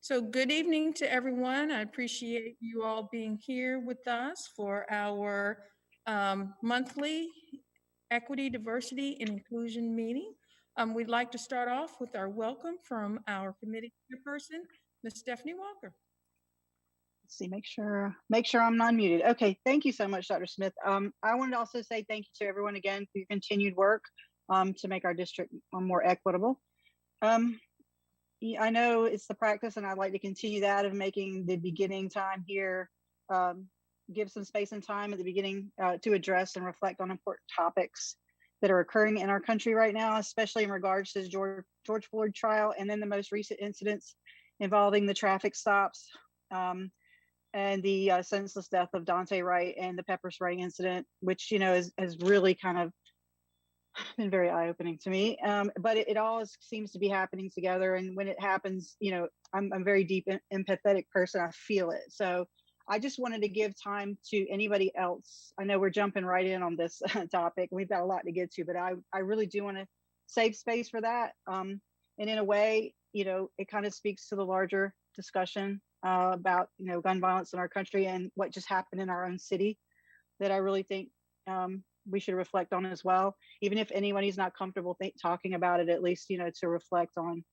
So good evening to everyone. I appreciate you all being here with us for our monthly Equity, Diversity, and Inclusion meeting. We'd like to start off with our welcome from our committee chairperson, Ms. Stephanie Walker. Let's see, make sure I'm not muted. Okay, thank you so much, Dr. Smith. I wanted to also say thank you to everyone again for your continued work to make our district more equitable. I know it's the practice, and I'd like to continue that of making the beginning time here, give some space and time at the beginning to address and reflect on important topics that are occurring in our country right now, especially in regards to the George Floyd trial, and then the most recent incidents involving the traffic stops and the senseless death of Dante Wright and the pepper spray incident, which has really kind of been very eye-opening to me. But it all seems to be happening together, and when it happens, I'm a very deep empathetic person. I feel it. So I just wanted to give time to anybody else. I know we're jumping right in on this topic. We've got a lot to get to, but I really do want to save space for that. And in a way, it kind of speaks to the larger discussion about gun violence in our country and what just happened in our own city that I really think we should reflect on as well. Even if anybody's not comfortable talking about it, at least to reflect on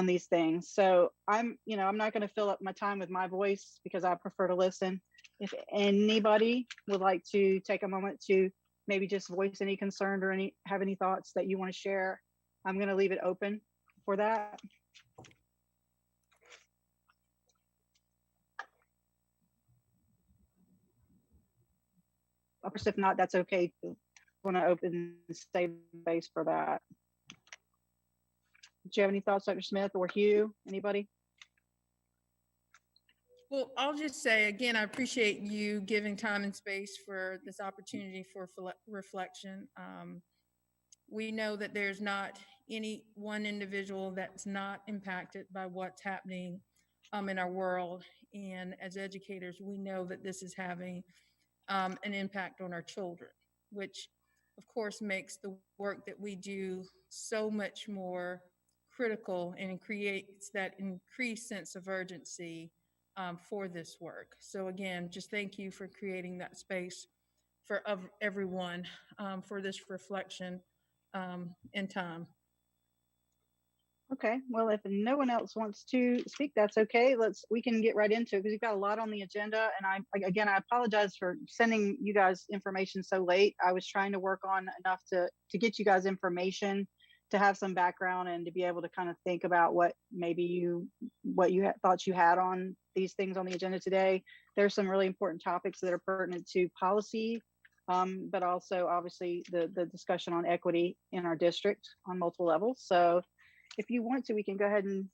these things. So I'm not going to fill up my time with my voice because I prefer to listen. If anybody would like to take a moment to maybe just voice any concern or have any thoughts that you want to share, I'm going to leave it open for that. Of course, if not, that's okay. I want to open space for that. Do you have any thoughts, Dr. Smith or Hugh? Anybody? Well, I'll just say again, I appreciate you giving time and space for this opportunity for reflection. We know that there's not any one individual that's not impacted by what's happening in our world. And as educators, we know that this is having an impact on our children, which of course makes the work that we do so much more critical and creates that increased sense of urgency for this work. So again, just thank you for creating that space for everyone for this reflection and time. Okay, well, if no one else wants to speak, that's okay. We can get right into it because we've got a lot on the agenda. And I apologize for sending you guys information so late. I was trying to work on enough to get you guys information, to have some background and to be able to kind of think about what you thought you had on these things on the agenda today. There's some really important topics that are pertinent to policy, but also obviously the discussion on equity in our district on multiple levels. So if you want to, we can go ahead and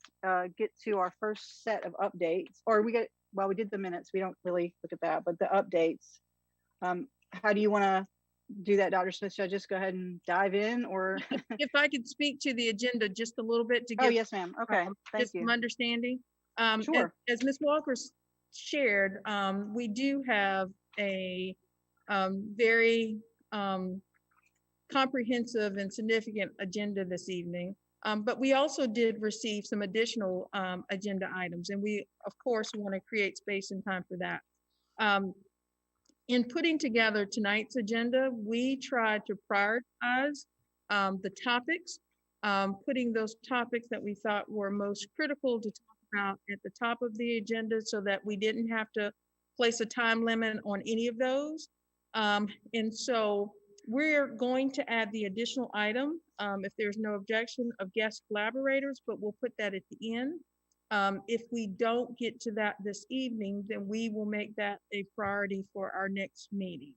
get to our first set of updates, or we did the minutes. We don't really look at that, but the updates. How do you want to do that, Dr. Smith? Should I just go ahead and dive in, or? If I could speak to the agenda just a little bit to give. Oh, yes, ma'am. Okay, thank you. Some understanding. Sure. As Ms. Walker shared, we do have a very comprehensive and significant agenda this evening. But we also did receive some additional agenda items, and we, of course, want to create space and time for that. In putting together tonight's agenda, we tried to prioritize the topics, putting those topics that we thought were most critical to talk about at the top of the agenda so that we didn't have to place a time limit on any of those. And so we're going to add the additional item, if there's no objection, of guest collaborators, but we'll put that at the end. If we don't get to that this evening, then we will make that a priority for our next meeting.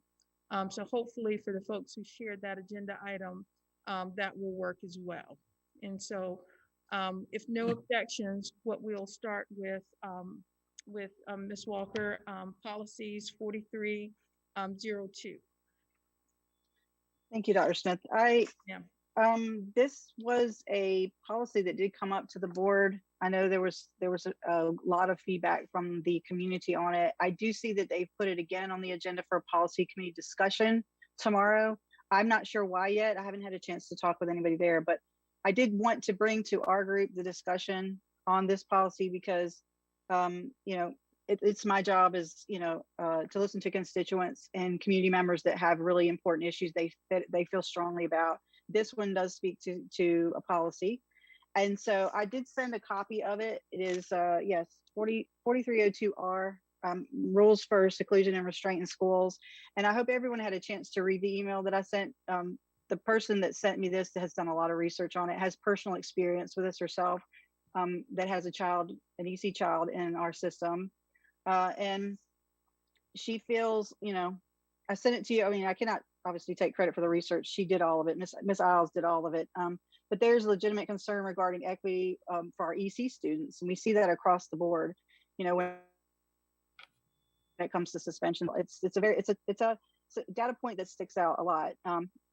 So hopefully for the folks who shared that agenda item, that will work as well. And so if no objections, what we'll start with Ms. Walker, policies 4302. Thank you, Dr. Smith. This was a policy that did come up to the board. I know there was a lot of feedback from the community on it. I do see that they've put it again on the agenda for a policy committee discussion tomorrow. I'm not sure why yet. I haven't had a chance to talk with anybody there, but I did want to bring to our group the discussion on this policy because, it's my job as, to listen to constituents and community members that have really important issues that they feel strongly about. This one does speak to a policy. And so I did send a copy of it. It is, yes, 4302R, rules for seclusion and restraint in schools. And I hope everyone had a chance to read the email that I sent. The person that sent me this has done a lot of research on it, has personal experience with this herself, that has a child, an EC child in our system. And she feels, I sent it to you. I mean, I cannot obviously take credit for the research. She did all of it. Miss Isles did all of it. But there's legitimate concern regarding equity for our EC students. And we see that across the board, when it comes to suspension. It's a data point that sticks out a lot.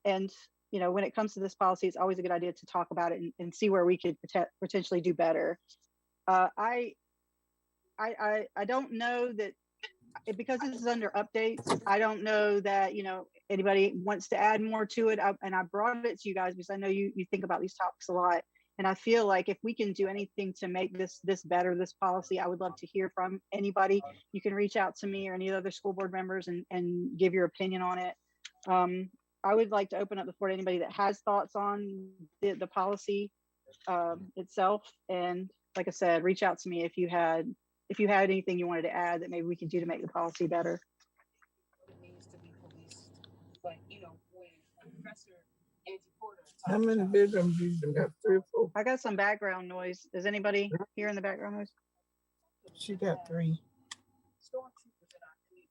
And when it comes to this policy, it's always a good idea to talk about it and see where we could potentially do better. I don't know that, because this is under updates, I don't know that anybody wants to add more to it. And I brought it to you guys because I know you think about these topics a lot. And I feel like if we can do anything to make this better, this policy, I would love to hear from anybody. You can reach out to me or any other school board members and give your opinion on it. I would like to open up the floor to anybody that has thoughts on the policy itself. And like I said, reach out to me if you had anything you wanted to add that maybe we could do to make the policy better. It needs to be policed. But when Professor Angie Porter, how many bedrooms do you got? 3 or 4? I got some background noise. Is anybody hearing the background noise? She got 3. stormtroopers in our community.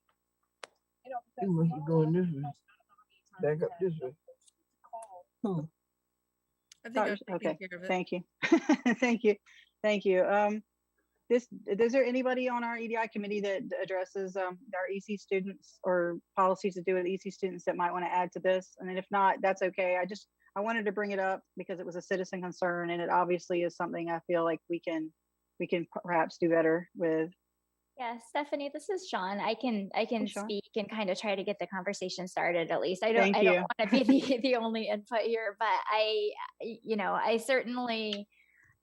You must be going this way. Back up this way. Who? I think I'm taking Okay, care of it. thank you. Thank you. Is there anybody on our EDI committee that addresses our EC students or policies to do with EC students that might want to add to this? And then if not, that's okay. I wanted to bring it up because it was a citizen concern, and it obviously is something I feel like we can perhaps do better with. Yeah, Stephanie, this is Sean. I can Sean. speak and kind of try to get the conversation started at least. I Thank don't you. want to be the only input here, but I certainly,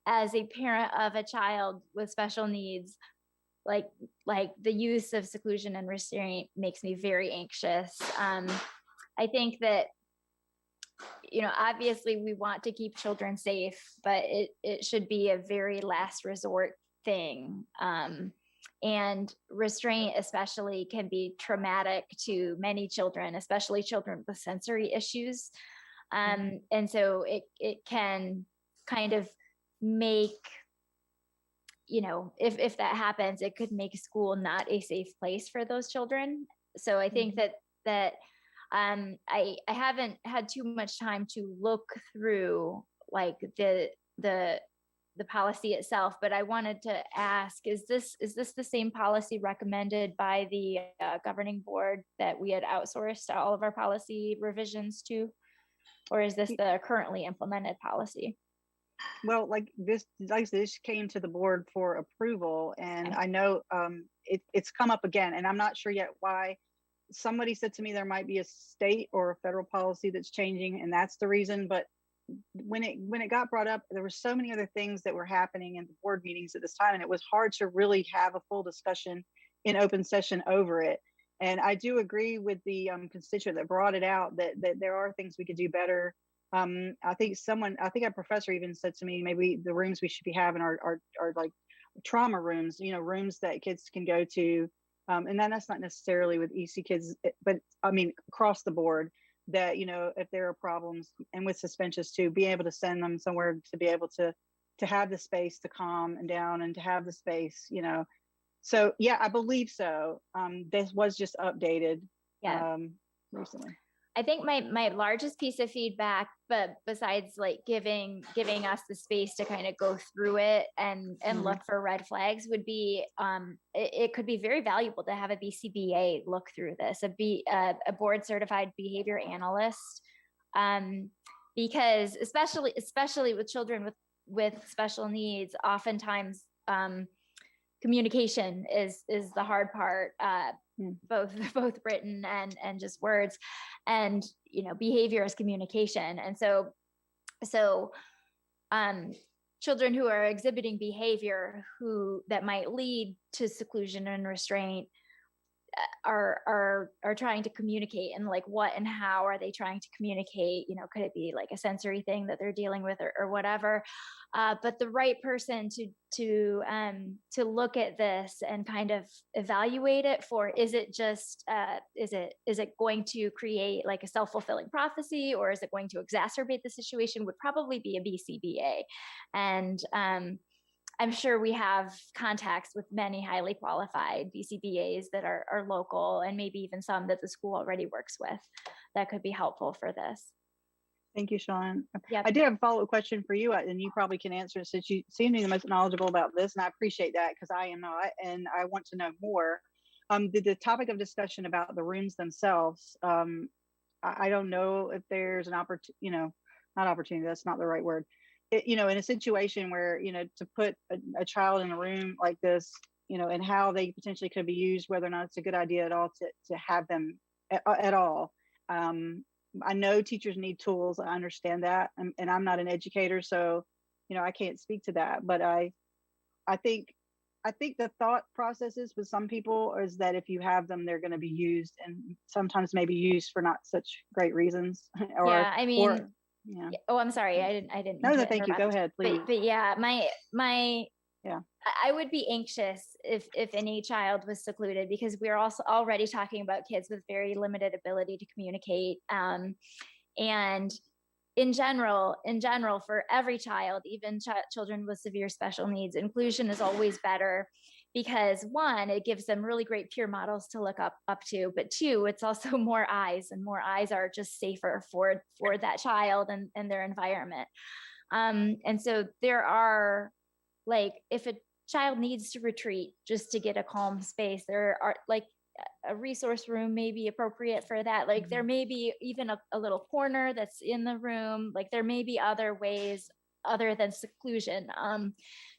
as a parent of a child with special needs, like the use of seclusion and restraint makes me very anxious. I think that obviously we want to keep children safe, but it should be a very last resort thing. And restraint especially can be traumatic to many children, especially children with sensory issues. And so it can kind of make, if that happens, it could make school not a safe place for those children. So I think that I haven't had too much time to look through like the policy itself, but I wanted to ask, is this the same policy recommended by the governing board that we had outsourced all of our policy revisions to, or is this the currently implemented policy? Well, this came to the board for approval, and I know it's come up again, and I'm not sure yet why. Somebody said to me there might be a state or a federal policy that's changing, and that's the reason. But when it got brought up, there were so many other things that were happening in the board meetings at this time, and it was hard to really have a full discussion in open session over it. And I do agree with the constituent that brought it out that there are things we could do better. I think a professor even said to me, maybe the rooms we should be having are like trauma rooms, rooms that kids can go to. And that's not necessarily with EC kids, but I mean, across the board, that, if there are problems, and with suspensions too, be able to send them somewhere to be able to have the space to calm and down and to have the space, So yeah, I believe so. This was just updated recently. I think my largest piece of feedback, but besides like giving us the space to kind of go through it and look for red flags, would be it could be very valuable to have a BCBA look through this, a board certified behavior analyst, because especially with children with special needs, oftentimes communication is the hard part, both written and just words, and behavior is communication. And so children who are exhibiting behavior that might lead to seclusion and restraint are trying to communicate, and like what and how are they trying to communicate? Could it be like a sensory thing that they're dealing with, or whatever? But the right person to look at this and kind of evaluate it for, is it just is it going to create like a self-fulfilling prophecy, or is it going to exacerbate the situation, would probably be a BCBA. And I'm sure we have contacts with many highly qualified BCBAs that are local, and maybe even some that the school already works with, that could be helpful for this. Thank you, Sean. Yep. I did have a follow-up question for you, and you probably can answer it since you seem to be the most knowledgeable about this, and I appreciate that because I am not, and I want to know more. The topic of discussion about the rooms themselves, I don't know if there's an opportunity, not opportunity, that's not the right word. In a situation where, to put a child in a room like this, and how they potentially could be used, whether or not it's a good idea at all to have them at all. I know teachers need tools. I understand that. And I'm not an educator, so, I can't speak to that. But I think the thought processes with some people is that if you have them, they're going to be used, and sometimes maybe used for not such great reasons. Yeah, I mean, yeah. Oh, I'm sorry. I didn't. No, thank you. Go ahead, please. But yeah, yeah, I would be anxious if any child was secluded, because we're also already talking about kids with very limited ability to communicate. And in general, for every child, even children with severe special needs, inclusion is always better, because one, it gives them really great peer models to look up to, but two, it's also more eyes, and more eyes are just safer for that child and their environment. And so there are, like, if a child needs to retreat just to get a calm space, there are, like, a resource room may be appropriate for that. Like, there may be even a little corner that's in the room. Like, there may be other ways other than seclusion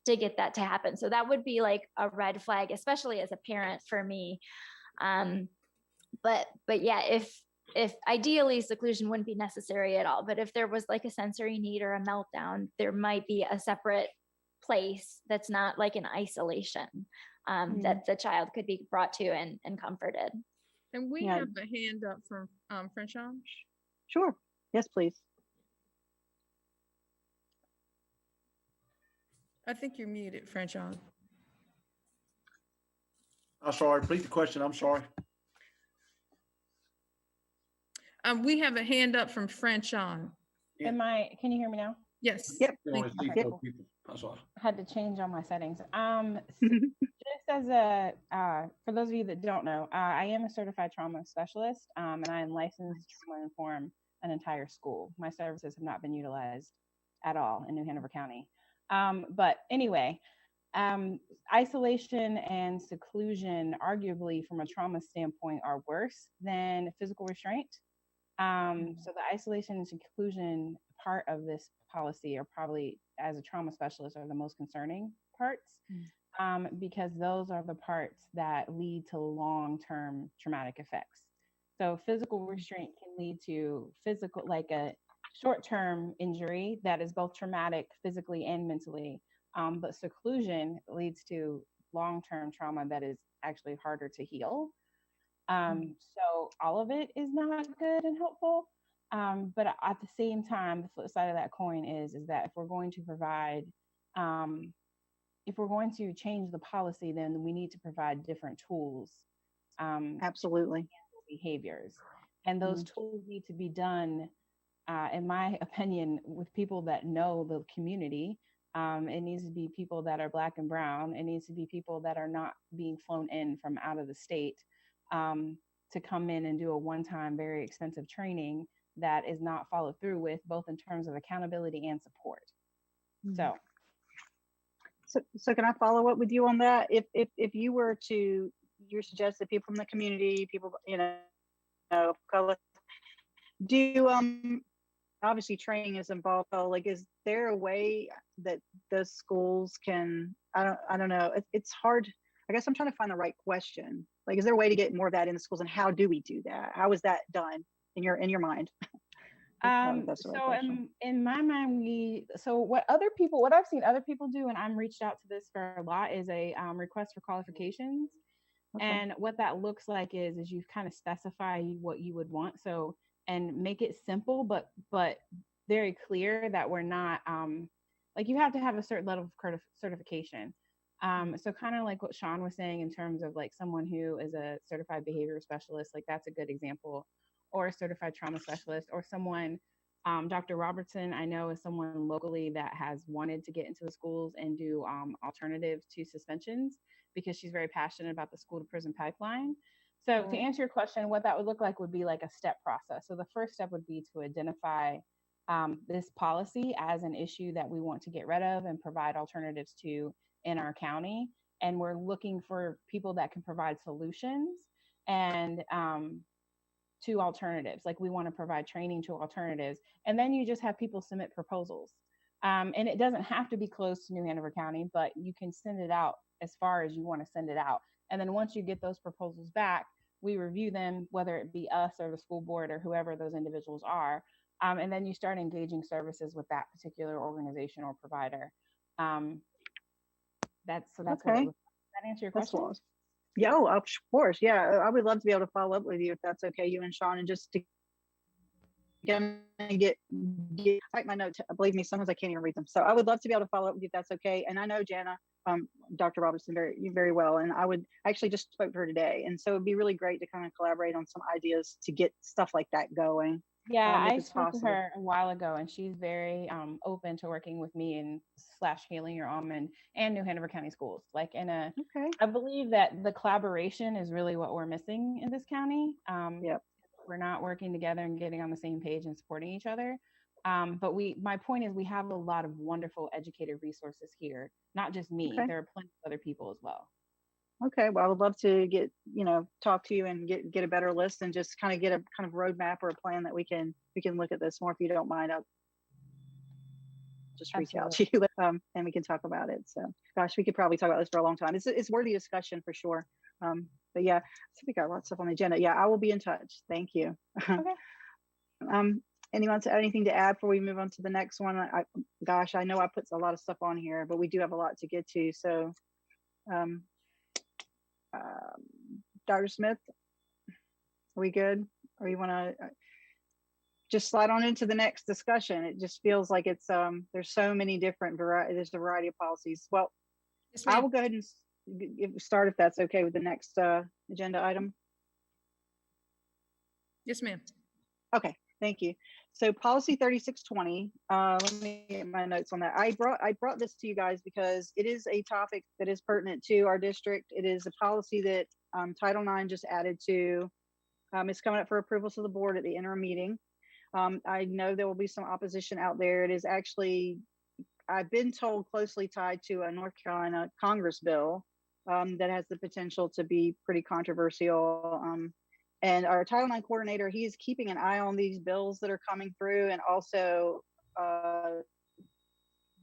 to get that to happen. So that would be like a red flag, especially as a parent for me. But yeah, if ideally seclusion wouldn't be necessary at all, but if there was like a sensory need or a meltdown, there might be a separate place that's not like an isolation, that the child could be brought to and comforted. And we have a hand up from Franchon. Sure. Yes, please. I think you're muted, Franchon. I'm sorry, repeat the question. I'm sorry. We have a hand up from Franchon. Can you hear me now? Yes. Yep. I'm sorry. I had to change all my settings. Just as for those of you that don't know, I am a certified trauma specialist, and I am licensed to trauma inform an entire school. My services have not been utilized at all in New Hanover County. But anyway, isolation and seclusion, arguably from a trauma standpoint, are worse than physical restraint. So the isolation and seclusion part of this policy are probably, as a trauma specialist, are the most concerning parts, because those are the parts that lead to long-term traumatic effects. So physical restraint can lead to like a short-term injury that is both traumatic physically and mentally, but seclusion leads to long-term trauma that is actually harder to heal. So all of it is not good and helpful, but at the same time, the flip side of that coin is that if we're going to provide, if we're going to change the policy, then we need to provide different tools. Absolutely. Behaviors, and those tools need to be done, in my opinion, with people that know the community. It needs to be people that are Black and brown. It needs to be people that are not being flown in from out of the state to come in and do a one-time, very expensive training that is not followed through with, both in terms of accountability and support. So can I follow up with you on that? If you were to, you suggest that people from the community, people, color, obviously training is involved. Like, is there a way that the schools can, I don't know, it's hard. I guess I'm trying to find the right question. Like, is there a way to get more of that in the schools, and how do we do that? How is that done in your mind? That's the right So question. in my mind, what I've seen other people do, and I'm reached out to this for a lot, is a request for qualifications. Okay. And what that looks like is you kind of specify what you would want. So, and make it simple, but very clear that we're not, like, you have to have a certain level of certification. So kind of like what Sean was saying in terms of like someone who is a certified behavior specialist, like that's a good example, or a certified trauma specialist, or someone, Dr. Robertson, I know, is someone locally that has wanted to get into the schools and do alternatives to suspensions, because she's very passionate about the school to prison pipeline. So to answer your question, what that would look like would be like a step process. So the first step would be to identify this policy as an issue that we want to get rid of and provide alternatives to in our county. And we're looking for people that can provide solutions and to alternatives. Like, we want to provide training to alternatives. And then you just have people submit proposals. And it doesn't have to be close to New Hanover County, but you can send it out as far as you want to send it out. And then once you get those proposals back, we review them, whether it be us or the school board or whoever those individuals are. And then you start engaging services with that particular organization or provider. That's Okay. what it was. Does that answer your That's question? what. Yeah, oh, of course. Yeah, I would love to be able to follow up with you if that's okay, you and Sean, and just to get type my notes. Believe me, sometimes I can't even read them. So I would love to be able to follow up with you if that's okay. And I know Jana, Dr. Robertson very well, and I actually just spoke to her today, and so it'd be really great to kind of collaborate on some ideas to get stuff like that going. Yeah, if I it's spoke possible. to her a while ago, and she's very open to working with me and / Haley or Almond and New Hanover County Schools. Like, Okay. I believe that the collaboration is really what we're missing in this county. Yep. We're not working together and getting on the same page and supporting each other. But my point is, we have a lot of wonderful educated resources here. Not just me. Okay. There are plenty of other people as well. Okay, well, I would love to talk to you and get a better list and just kind of get a kind of roadmap or a plan that we can look at this more. If you don't mind, I'll just reach out to you and we can talk about it. So, gosh, we could probably talk about this for a long time. It's worthy discussion for sure. But yeah, so we got lots of stuff on the agenda. Yeah, I will be in touch. Thank you. Okay. Anyone have anything to add before we move on to the next one? I know I put a lot of stuff on here, but we do have a lot to get to. So, Dr. Smith, are we good? Or you want to just slide on into the next discussion? It just feels like it's there's so many different there's a variety of policies. Well, Yes, I ma'am. will go ahead and start if that's okay with the next agenda item. Yes, ma'am. Okay, thank you. So policy 3620, let me get my notes on that. I brought this to you guys because it is a topic that is pertinent to our district. It is a policy that Title IX just added to. It's coming up for approval to the board at the interim meeting. I know there will be some opposition out there. It is actually, I've been told, closely tied to a North Carolina Congress bill that has the potential to be pretty controversial. And our Title IX coordinator, he's keeping an eye on these bills that are coming through. And also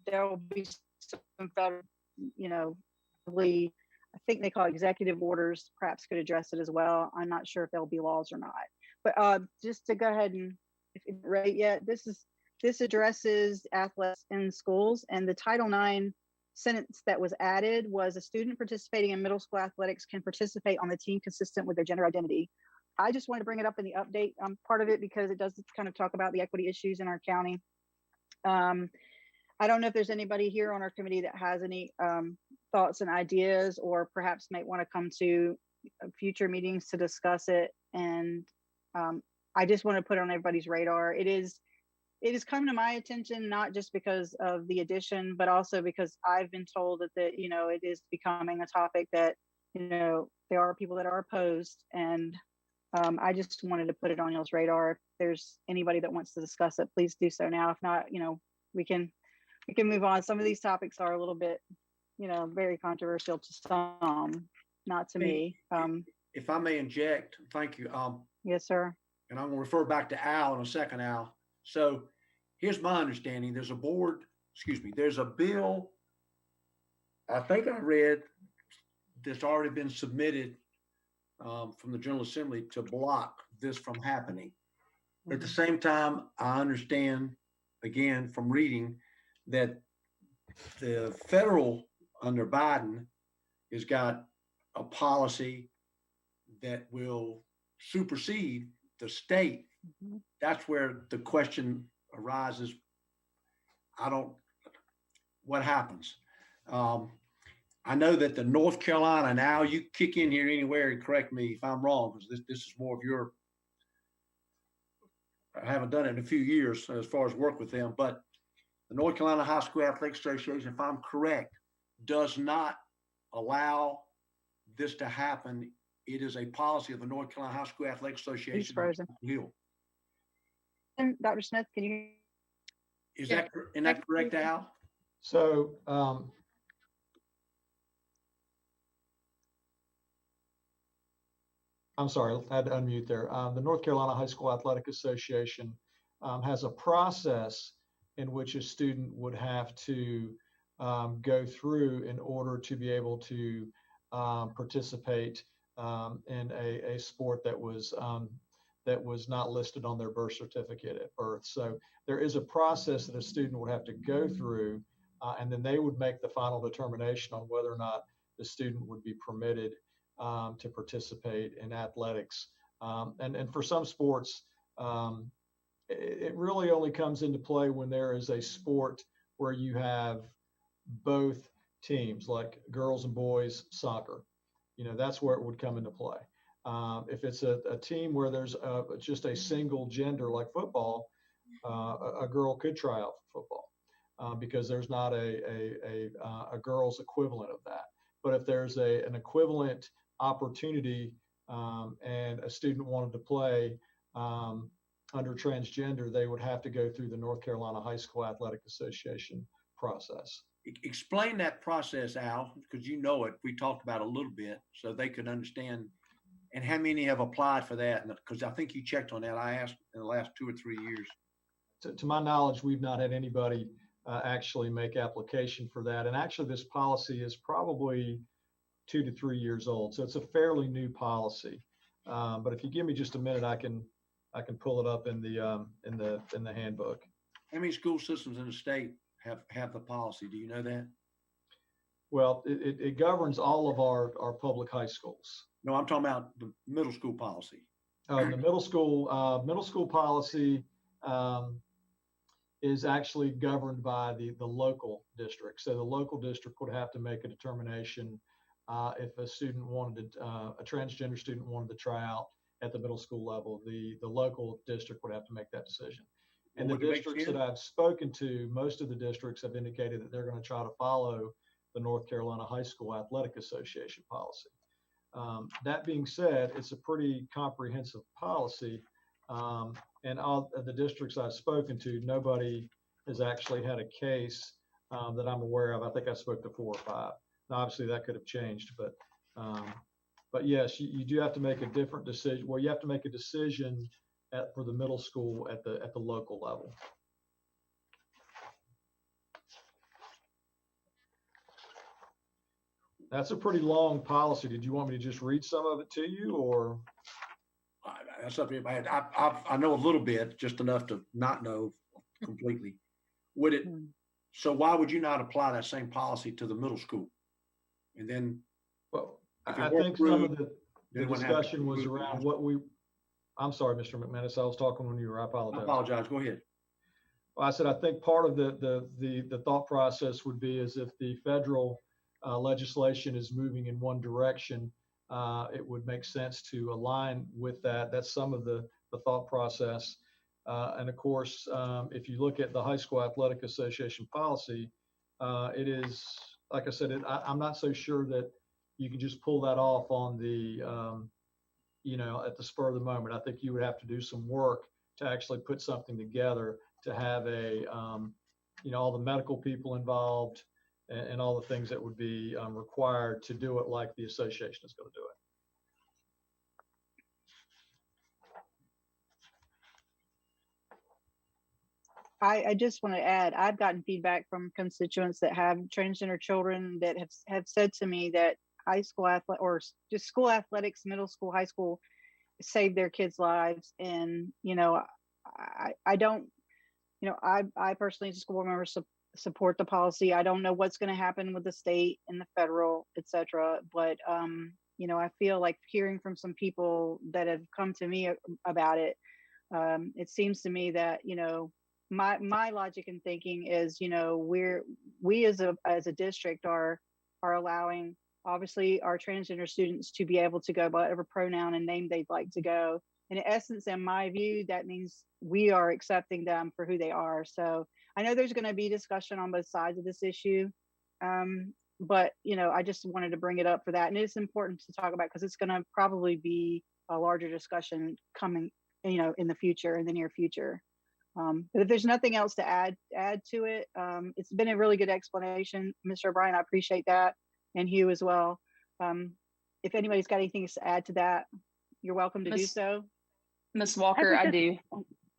there will be some federal, I think they call it executive orders, perhaps could address it as well. I'm not sure if there'll be laws or not. But just to go ahead and, if you haven't read it yet, this addresses athletics in schools, and the Title IX sentence that was added was a student participating in middle school athletics can participate on the team consistent with their gender identity. I just wanted to bring it up in the update part of it because it does kind of talk about the equity issues in our county. I don't know if there's anybody here on our committee that has any thoughts and ideas, or perhaps might want to come to future meetings to discuss it. And I just want to put it on everybody's radar. It is come to my attention, not just because of the addition, but also because I've been told that it is becoming a topic that, there are people that are opposed. And I just wanted to put it on y'all's radar. If there's anybody that wants to discuss it, please do so now. If not, we can move on. Some of these topics are a little bit, very controversial to some, not to me. If I may inject, thank you. Yes, sir. And I'm going to refer back to Al in a second, Al. So here's my understanding. There's a bill, I think I read, that's already been submitted from the General Assembly to block this from happening. At the same time, I understand, again, from reading that the federal under Biden has got a policy that will supersede the state. Mhm. That's where the question arises. What happens? I know that the North Carolina, now you kick in here anywhere and correct me if I'm wrong, because this is more of your, I haven't done it in a few years as far as work with them, but the North Carolina High School Athletic Association, if I'm correct, does not allow this to happen. It is a policy of the North Carolina High School Athletic He's Association. frozen. Hill. Dr. Smith, can you? Is Yeah. that correct, Al? So, I'm sorry, I had to unmute there. The North Carolina High School Athletic Association has a process in which a student would have to go through in order to be able to participate in a sport that was not listed on their birth certificate at birth. So there is a process that a student would have to go through, and then they would make the final determination on whether or not the student would be permitted to participate in athletics. And for some sports, it really only comes into play when there is a sport where you have both teams, like girls and boys soccer. That's where it would come into play. If it's a team where there's just a single gender like football, a girl could try out for football because there's not a girl's equivalent of that. But if there's an equivalent opportunity and a student wanted to play under transgender, they would have to go through the North Carolina High School Athletic Association process. Explain that process, Al, because you know it. We talked about it a little bit so they could understand. And how many have applied for that? Because I think you checked on that. I asked in the last 2 or 3 years. To my knowledge, we've not had anybody actually make application for that. And actually, this policy is probably 2 to 3 years old, so it's a fairly new policy. But if you give me just a minute, I can pull it up in the handbook. How many school systems in the state have the policy? Do you know that? Well, it governs all of our public high schools. No, I'm talking about the middle school policy. The middle school policy is actually governed by the local district. So the local district would have to make a determination if a student wanted to, a transgender student wanted to try out at the middle school level. The local district would have to make that decision. And the districts that I've spoken to, most of the districts have indicated that they're going to try to follow the North Carolina High School Athletic Association policy. That being said, it's a pretty comprehensive policy. And all of the districts I've spoken to, nobody has actually had a case that I'm aware of. I think I spoke to 4 or 5. Now, obviously, that could have changed, but yes, you do have to make a different decision. Well, you have to make a decision for the middle school at the local level. That's a pretty long policy. Did you want me to just read some of it to you, or? That's something I know a little bit, just enough to not know completely. Would it? So why would you not apply that same policy to the middle school? And then, well, I think some of the discussion was around what we. I'm sorry, Mr. McManus. I was talking when you were. I apologize. I apologize. Go ahead. Well, I said I think part of the thought process would be is if the federal legislation is moving in one direction, it would make sense to align with that. That's some of the thought process. And of course, if you look at the High School Athletic Association policy, it is, like I said, I'm not so sure that you can just pull that off on the, at the spur of the moment. I think you would have to do some work to actually put something together to have all the medical people involved and all the things that would be required to do it like the association is going to do it. I just want to add, I've gotten feedback from constituents that have transgender children that have said to me that high school or just school athletics, middle school, high school, saved their kids' lives. And, I don't, I personally, as a school board member, support the policy. I don't know what's going to happen with the state and the federal, et cetera. But, I feel like hearing from some people that have come to me about it, it seems to me that, my logic and thinking is, we as a district are allowing, obviously, our transgender students to be able to go by whatever pronoun and name they'd like to go. In essence, in my view, that means we are accepting them for who they are. So I know there's going to be discussion on both sides of this issue. But, I just wanted to bring it up for that. And it's important to talk about because it's going to probably be a larger discussion coming, in the future, in the near future. But if there's nothing else to add to it, it's been a really good explanation, Mr. O'Brien. I appreciate that, and Hugh as well. If anybody's got anything to add to that, you're welcome to do so. Ms. Walker, I do.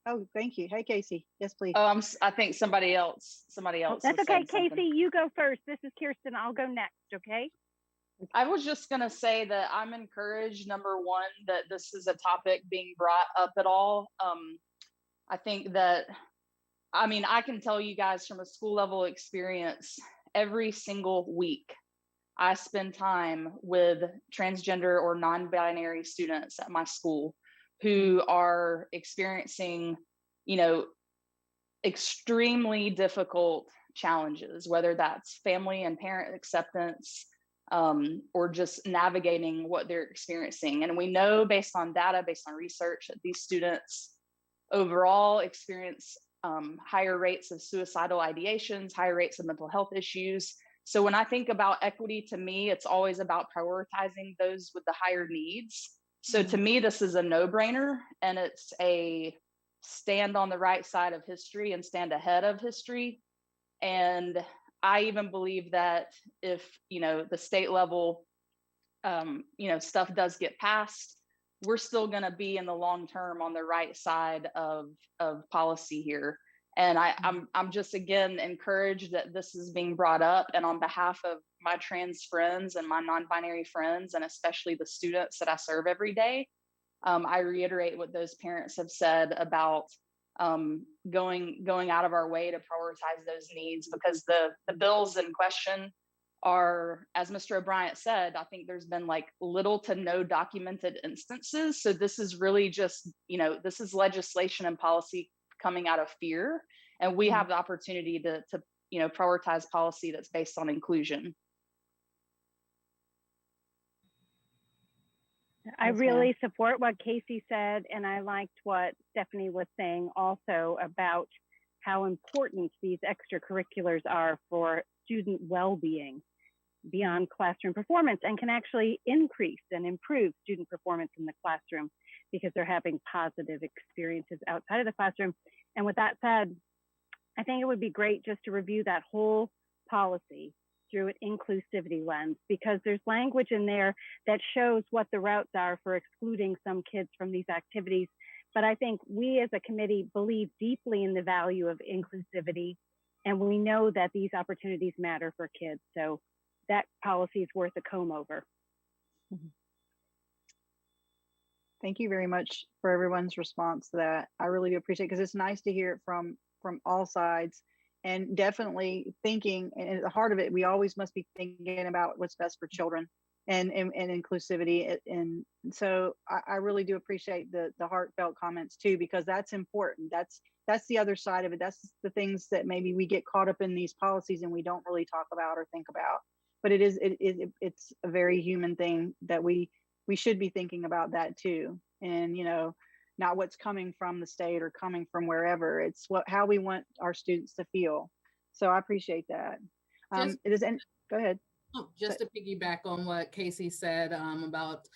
Oh, thank you. Hey, Casey. Yes, please. Oh, I think somebody else. That's was okay, saying something. Casey. You go first. This is Kirsten. I'll go next. Okay. I was just going to say that I'm encouraged, number one, that this is a topic being brought up at all. I think that, I can tell you guys from a school level experience, every single week, I spend time with transgender or non-binary students at my school who are experiencing, extremely difficult challenges, whether that's family and parent acceptance, or just navigating what they're experiencing. And we know based on data, based on research, that these students overall experience higher rates of suicidal ideations, higher rates of mental health issues. So when I think about equity, to me, it's always about prioritizing those with the higher needs. So to me, this is a no-brainer, and it's a stand on the right side of history and stand ahead of history. And I even believe that if, the state level, stuff does get passed, we're still going to be in the long term on the right side of policy here. And I'm just, again, encouraged that this is being brought up. And on behalf of my trans friends and my non-binary friends, and especially the students that I serve every day, I reiterate what those parents have said about going out of our way to prioritize those needs, because the bills in question are, as Mr. O'Brien said, I think there's been like little to no documented instances. So this is really just, this is legislation and policy coming out of fear. And we have the opportunity to prioritize policy that's based on inclusion. I really support what Casey said, and I liked what Stephanie was saying also about how important these extracurriculars are for student well-being beyond classroom performance, and can actually increase and improve student performance in the classroom because they're having positive experiences outside of the classroom. And with that said, I think it would be great just to review that whole policy through an inclusivity lens, because there's language in there that shows what the routes are for excluding some kids from these activities. But I think we as a committee believe deeply in the value of inclusivity, and we know that these opportunities matter for kids. So that policy is worth a comb over. Thank you very much for everyone's response to that. I really do appreciate it, because it's nice to hear it from all sides. And definitely thinking, and at the heart of it, we always must be thinking about what's best for children and inclusivity. And so I really do appreciate the heartfelt comments too, because that's important. That's the other side of it. That's the things that maybe we get caught up in these policies and we don't really talk about or think about. But it's a very human thing that we should be thinking about that too. And not what's coming from the state or coming from wherever. It's how we want our students to feel. So I appreciate that. Go ahead. Just to piggyback on what Casey said about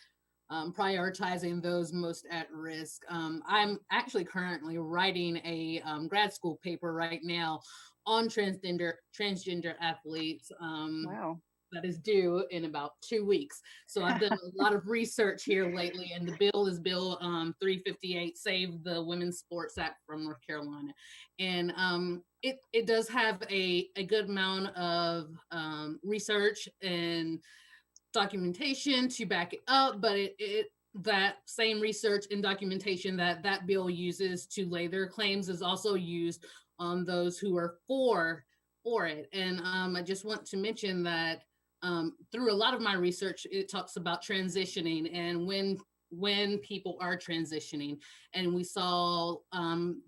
prioritizing those most at risk. I'm actually currently writing a grad school paper right now on transgender athletes. Wow. That is due in about 2 weeks. So I've done a lot of research here lately, and the bill is Bill 358, Save the Women's Sports Act from North Carolina. And it does have a good amount of research and documentation to back it up, but that same research and documentation that that bill uses to lay their claims is also used on those who are for it. And I just want to mention that through a lot of my research, it talks about transitioning and when people are transitioning. And we saw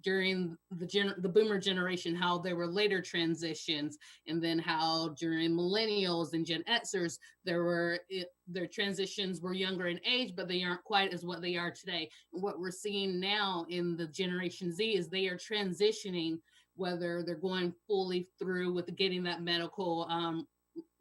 during the boomer generation how there were later transitions, and then how during millennials and Gen Xers their transitions were younger in age, but they aren't quite as what they are today. And what we're seeing now in the Generation Z is they are transitioning, whether they're going fully through with getting that medical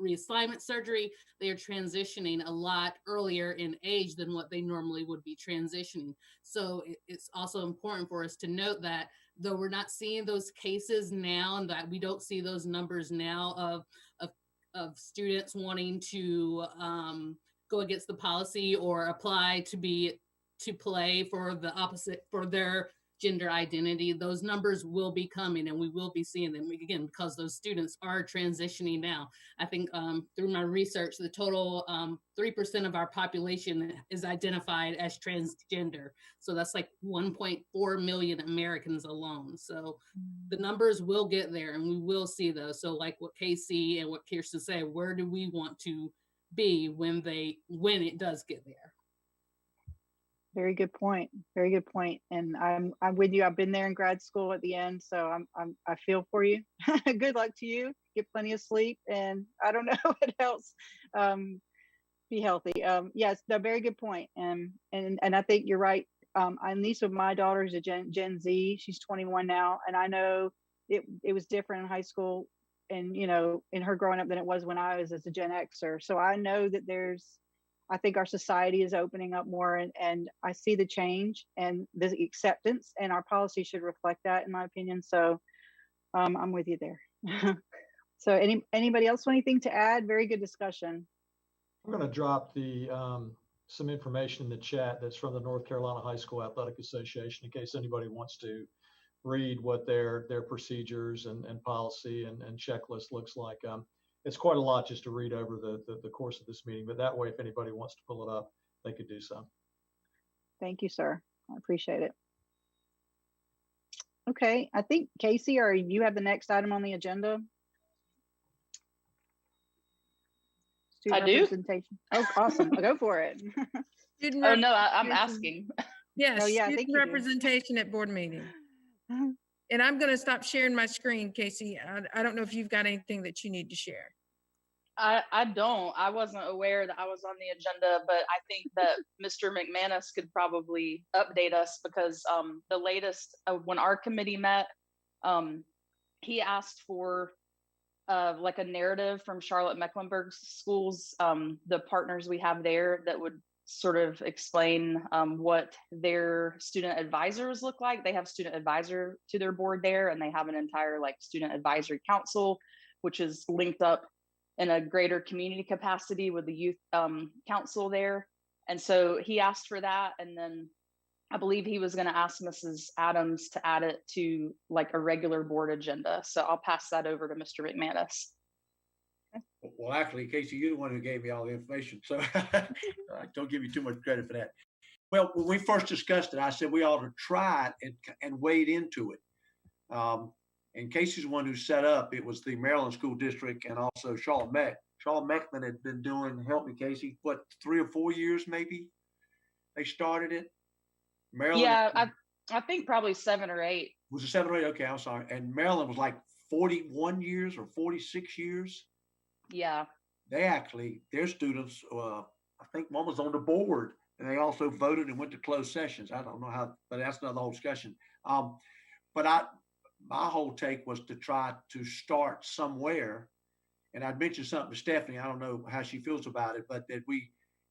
reassignment surgery, they are transitioning a lot earlier in age than what they normally would be transitioning. So it's also important for us to note that though we're not seeing those cases now, and that we don't see those numbers now of students wanting to go against the policy or apply to play for the opposite for their gender identity, those numbers will be coming, and we will be seeing them again because those students are transitioning now. I think through my research, the total 3% of our population is identified as transgender. So that's like 1.4 million Americans alone. So the numbers will get there, and we will see those. So like what Casey and what Kirsten say, where do we want to be when it does get there? Very good point. Very good point. And I'm with you. I've been there in grad school at the end, so I feel for you. Good luck to you. Get plenty of sleep, and I don't know what else. Be healthy. Yes, no, very good point. And I think you're right. At least with my daughter, who's a Gen Z, she's 21 now, and I know it was different in high school, and in her growing up than it was when I was as a Gen Xer. So I know that I think our society is opening up more, and I see the change and the acceptance, and our policy should reflect that, in my opinion. So I'm with you there. So anybody else want anything to add? Very good discussion. I'm going to drop some information in the chat that's from the North Carolina High School Athletic Association in case anybody wants to read what their procedures and policy and checklist looks like. It's quite a lot just to read over the course of this meeting, but that way, if anybody wants to pull it up, they could do so. Thank you, sir. I appreciate it. Okay, I think Casey, you have the next item on the agenda? I do. Oh, awesome. Go for it. Oh no, I'm asking. Yes, Oh, yeah, I think student you do. representation at board meeting. And I'm going to stop sharing my screen, Casey. I don't know if you've got anything that you need to share. I don't. I wasn't aware that I was on the agenda, but I think that Mr. McManus could probably update us because the latest, when our committee met, he asked for like a narrative from Charlotte Mecklenburg schools, the partners we have there, that would sort of explain what their student advisors look like. They have student advisor to their board there, and they have an entire like student advisory council, which is linked up in a greater community capacity with the youth council there. And so he asked for that, and then I believe he was going to ask Mrs. Adams to add it to like a regular board agenda. So I'll pass that over to Mr. McManus. Well, actually, Casey, you're the one who gave me all the information, so don't give you too much credit for that. Well, when we first discussed it, I said we ought to try it and wade into it. And Casey's the one who set up. It was the Maryland School District and also Charlotte Meck. Charlotte Meckman had been doing, help me, Casey, what, 3 or 4 years maybe? They started it. Maryland. Yeah, I think probably 7 or 8. Was it 7 or 8? Okay, I'm sorry. And Maryland was like 41 years or 46 years. Yeah. They actually, their students, I think one was on the board, and they also voted and went to closed sessions. I don't know how, but that's another whole discussion. But my whole take was to try to start somewhere. And I mentioned something to Stephanie. I don't know how she feels about it, but that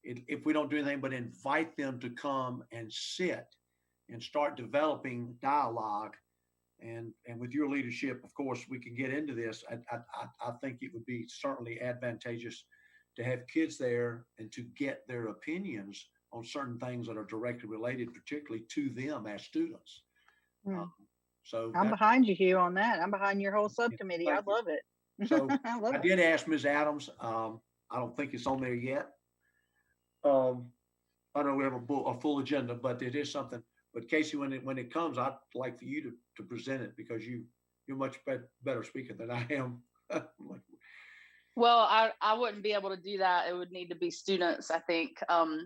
if we don't do anything but invite them to come and sit and start developing dialogue, and with your leadership, of course, we can get into this. I think it would be certainly advantageous to have kids there and to get their opinions on certain things that are directly related, particularly to them as students. So I'm behind you, Hugh, on that. I'm behind your whole subcommittee. I love it. So I did ask Ms. Adams. I don't think it's on there yet. I know we have a full agenda, but it is something. But Casey, when it comes, I'd like for you to present it because you're much better speaker than I am. Well, I wouldn't be able to do that. It would need to be students, I think,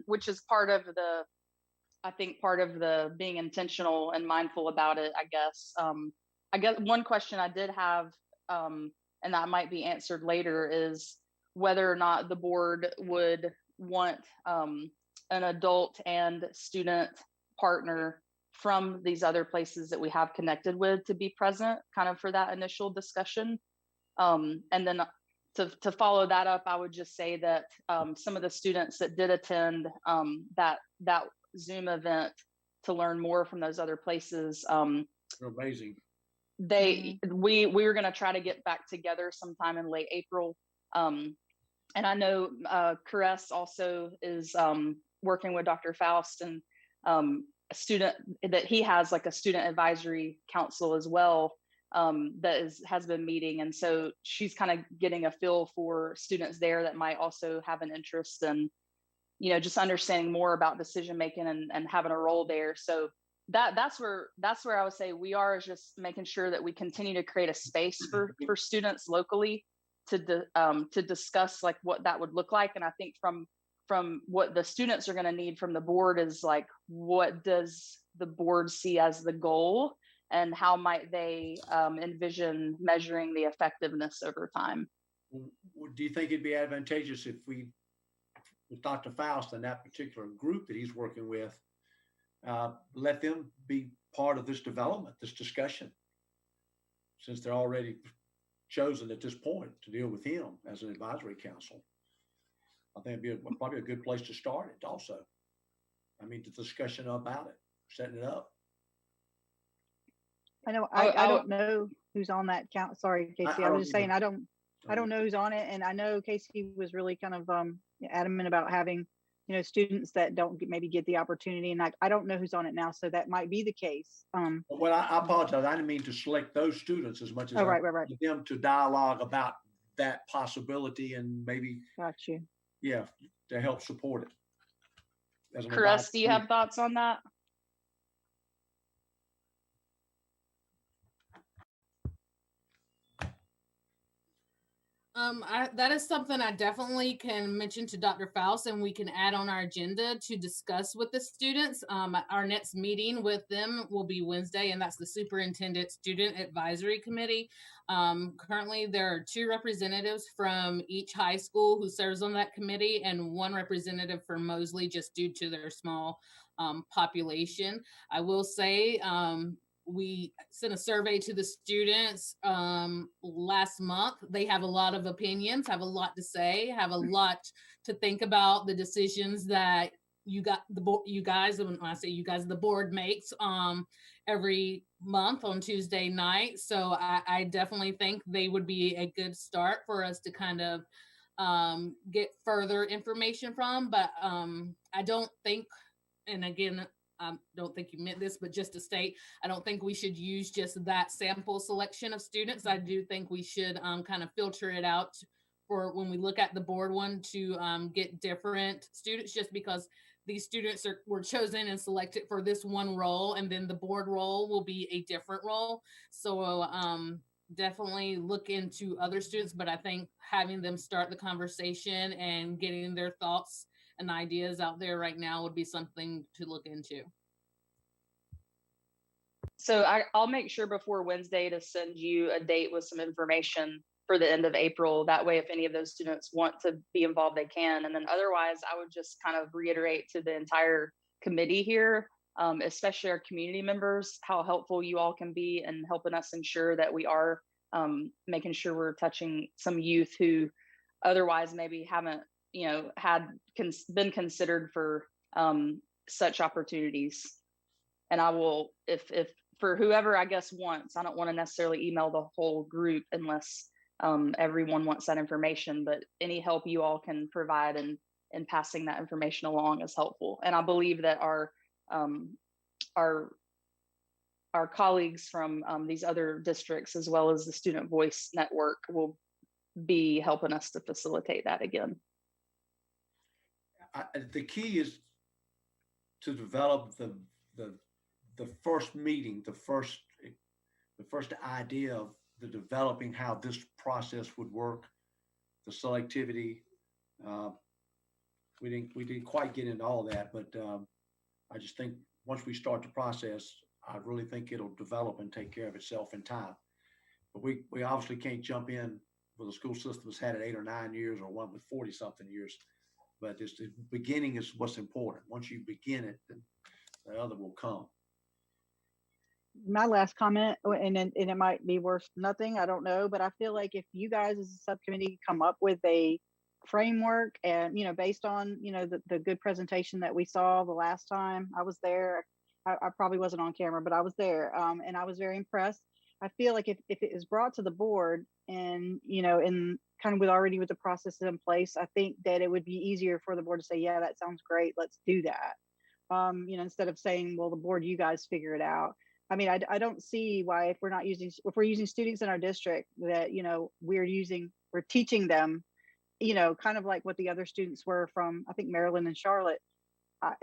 which is part of the being intentional and mindful about it, I guess. I guess one question I did have, and that might be answered later, is whether or not the board would want an adult and student partner from these other places that we have connected with to be present kind of for that initial discussion. And then to follow that up, I would just say that some of the students that did attend that Zoom event to learn more from those other places, They're amazing. We were going to try to get back together sometime in late April. And I know Caress also is working with Dr. Faust and a student that he has like a student advisory council as well that has been meeting. And so she's kind of getting a feel for students there that might also have an interest in, just understanding more about decision making and having a role there. So that's where I would say we are, is just making sure that we continue to create a space for students locally to discuss like what that would look like. And I think from what the students are going to need from the board is like, what does the board see as the goal, and how might they envision measuring the effectiveness over time? Do you think it'd be advantageous if we, with Dr. Faust and that particular group that he's working with, let them be part of this development, this discussion, since they're already chosen at this point to deal with him as an advisory council? I think it'd be probably a good place to start it also. I mean, the discussion about it, setting it up. I know I don't know who's on that count. Sorry, Casey. I was just saying I don't know who's on it, and I know Casey was really kind of adamant about having students that don't maybe get the opportunity, and I don't know who's on it now, so that might be the case. Well, I apologize. I didn't mean to select those students as much as right. them to dialogue about that possibility and maybe Got you. Yeah, to help support it. Caress, do you have thoughts on that? That is something I definitely can mention to Dr. Faust, and we can add on our agenda to discuss with the students. Our next meeting with them will be Wednesday, and that's the Superintendent Student Advisory Committee. Currently, there are 2 representatives from each high school who serves on that committee, and 1 representative from Mosley, just due to their small population. I will say, we sent a survey to the students last month. They have a lot of opinions, have a lot to say, have a lot to think about the decisions that you guys, when I say you guys, the board makes every month on Tuesday night. So I definitely think they would be a good start for us to kind of get further information from. But I don't think, and again, don't think you meant this, but just to state, I don't think we should use just that sample selection of students. I do think we should kind of filter it out for when we look at the board one to get different students, just because these students were chosen and selected for this one role, and then the board role will be a different role. So definitely look into other students, but I think having them start the conversation and getting their thoughts and ideas out there right now would be something to look into. So I'll make sure before Wednesday to send you a date with some information for the end of April. That way, if any of those students want to be involved, they can. And then otherwise, I would just kind of reiterate to the entire committee here, especially our community members, how helpful you all can be in helping us ensure that we are making sure we're touching some youth who otherwise maybe haven't been considered for such opportunities. And I will, if for whoever I guess wants, I don't want to necessarily email the whole group unless everyone wants that information, but any help you all can provide in passing that information along is helpful. And I believe that our colleagues from these other districts, as well as the Student Voice Network, will be helping us to facilitate that again. The key is to develop the first meeting, the first idea of the developing how this process would work, the selectivity. We didn't quite get into all that, but I just think once we start the process, I really think it'll develop and take care of itself in time. But we obviously can't jump in where the school system has had it 8 or 9 years, or one with 40 something years. But just the beginning is what's important. Once you begin it, then the other will come. My last comment, and it might be worth nothing, I don't know, but I feel like if you guys as a subcommittee come up with a framework, and based on the good presentation that we saw the last time I was there, I probably wasn't on camera, but I was there, and I was very impressed. I feel like if it is brought to the board, and in kind of with the processes in place, I think that it would be easier for the board to say, yeah, that sounds great, let's do that. Instead of saying, well, the board, you guys figure it out. I mean, I don't see why, if we're using students in our district, that we're teaching them, kind of like what the other students were from, I think, Maryland and Charlotte. I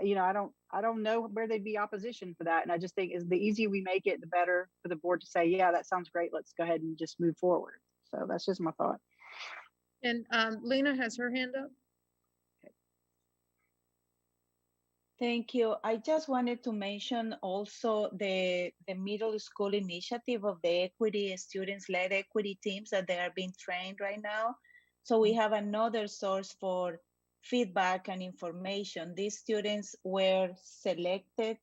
don't know where they'd be opposition for that. And I just think the easier we make it, the better for the board to say, yeah, that sounds great, let's go ahead and just move forward. So that's just my thought. And Lena has her hand up. Thank you. I just wanted to mention also the middle school initiative of the equity students-led equity teams that they are being trained right now. So we have another source for feedback and information. These students were selected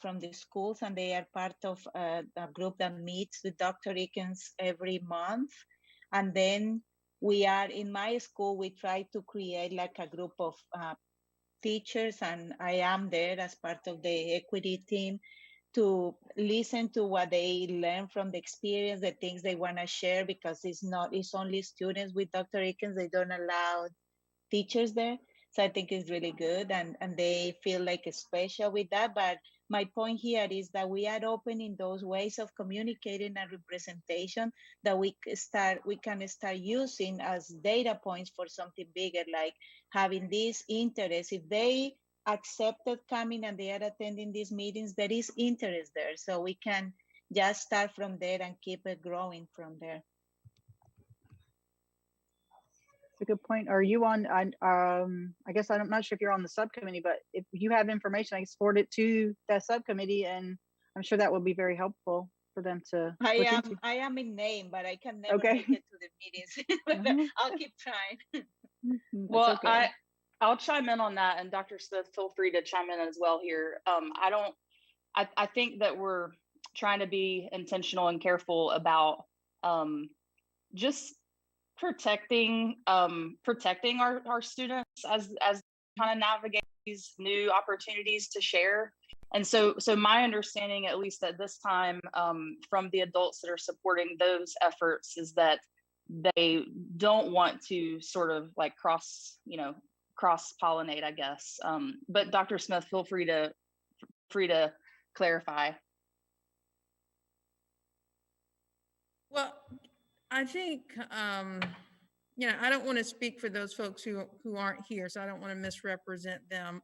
from the schools, and they are part of a group that meets with Dr. Eakins every month. And then we are, in my school, we try to create like a group of teachers, and I am there as part of the equity team to listen to what they learn from the experience, the things they want to share, because it's only students with Dr. Eakins. They don't allow teachers there. So I think it's really good, and they feel like special with that. But my point here is that we are opening those ways of communicating and representation that we can start using as data points for something bigger, like having this interest. If they accepted coming and they are attending these meetings, there is interest there. So we can just start from there and keep it growing from there. That's a good point. Are you on, I guess I'm not sure if you're on the subcommittee, but if you have information, I can forward it to that subcommittee, and I'm sure that will be very helpful for them to look into. I am in name, but I can never Okay. make it to the meetings. I'll keep trying. Well, okay. I'll chime in on that, and Dr. Smith, feel free to chime in as well here. I think that we're trying to be intentional and careful about just protecting our students as kind of navigate these new opportunities to share. And so my understanding, at least at this time, from the adults that are supporting those efforts, is that they don't want to sort of like cross-pollinate, I guess. But Dr. Smith, feel free to clarify. Well, I think, I don't want to speak for those folks who aren't here, so I don't want to misrepresent them.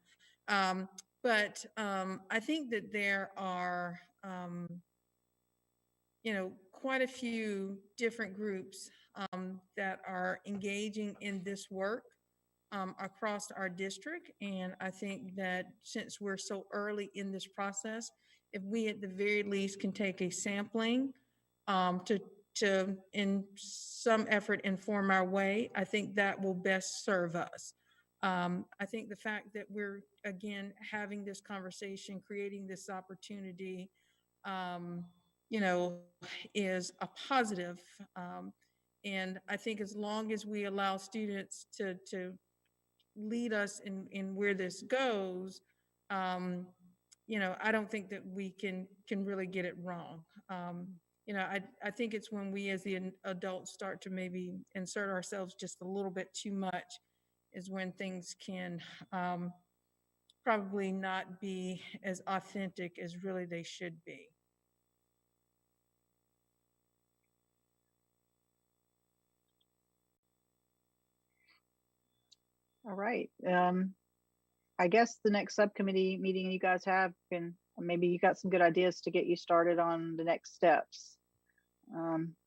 But I think that there are, quite a few different groups that are engaging in this work across our district. And I think that since we're so early in this process, if we at the very least can take a sampling to in some effort inform our way, I think that will best serve us. I think the fact that we're, again, having this conversation, creating this opportunity, is a positive. And I think as long as we allow students to lead us in where this goes, I don't think that we can really get it wrong. I think it's when we as the adults start to maybe insert ourselves just a little bit too much is when things can probably not be as authentic as really they should be. All right. I guess the next subcommittee meeting you guys have, can maybe you got some good ideas to get you started on the next steps.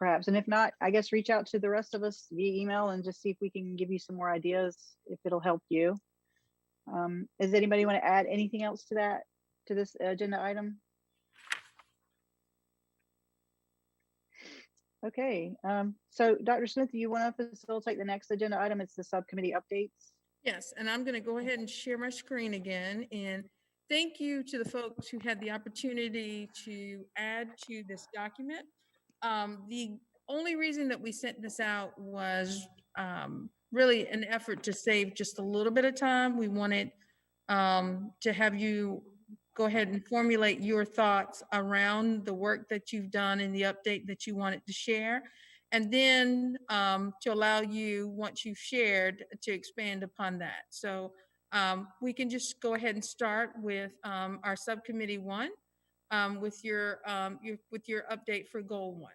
Perhaps, and if not, I guess reach out to the rest of us via email and just see if we can give you some more ideas, if it'll help you. Does anybody want to add anything else to that, to this agenda item? Okay, so Dr. Smith, do you want to facilitate the next agenda item? It's the subcommittee updates. Yes, and I'm going to go ahead and share my screen again. And thank you to the folks who had the opportunity to add to this document. The only reason that we sent this out was really an effort to save just a little bit of time. We wanted to have you go ahead and formulate your thoughts around the work that you've done and the update that you wanted to share. And then to allow you, once you've shared, to expand upon that. So we can just go ahead and start with our subcommittee one with your update for goal one.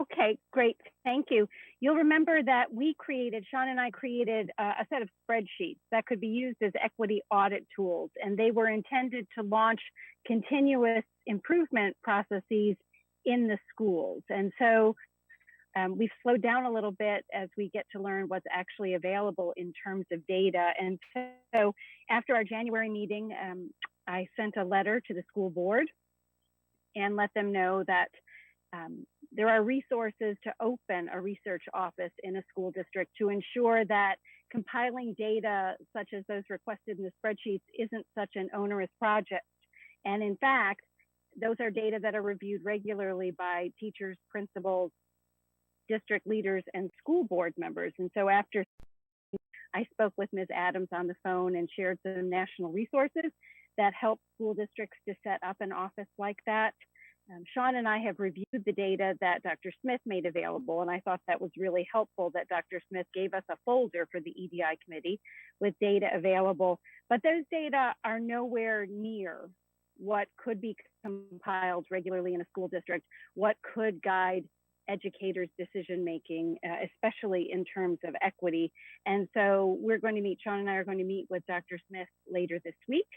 Okay, great. Thank you. You'll remember that Sean and I created a set of spreadsheets that could be used as equity audit tools, and they were intended to launch continuous improvement processes in the schools. And so we've slowed down a little bit as we get to learn what's actually available in terms of data. And so after our January meeting, I sent a letter to the school board and let them know that there are resources to open a research office in a school district to ensure that compiling data such as those requested in the spreadsheets isn't such an onerous project. And in fact, those are data that are reviewed regularly by teachers, principals, district leaders, and school board members. And so after I spoke with Ms. Adams on the phone and shared some national resources that help school districts to set up an office like that. Sean and I have reviewed the data that Dr. Smith made available, and I thought that was really helpful that Dr. Smith gave us a folder for the EDI committee with data available, but those data are nowhere near what could be compiled regularly in a school district, what could guide educators' decision-making, especially in terms of equity. And so Sean and I are going to meet with Dr. Smith later this week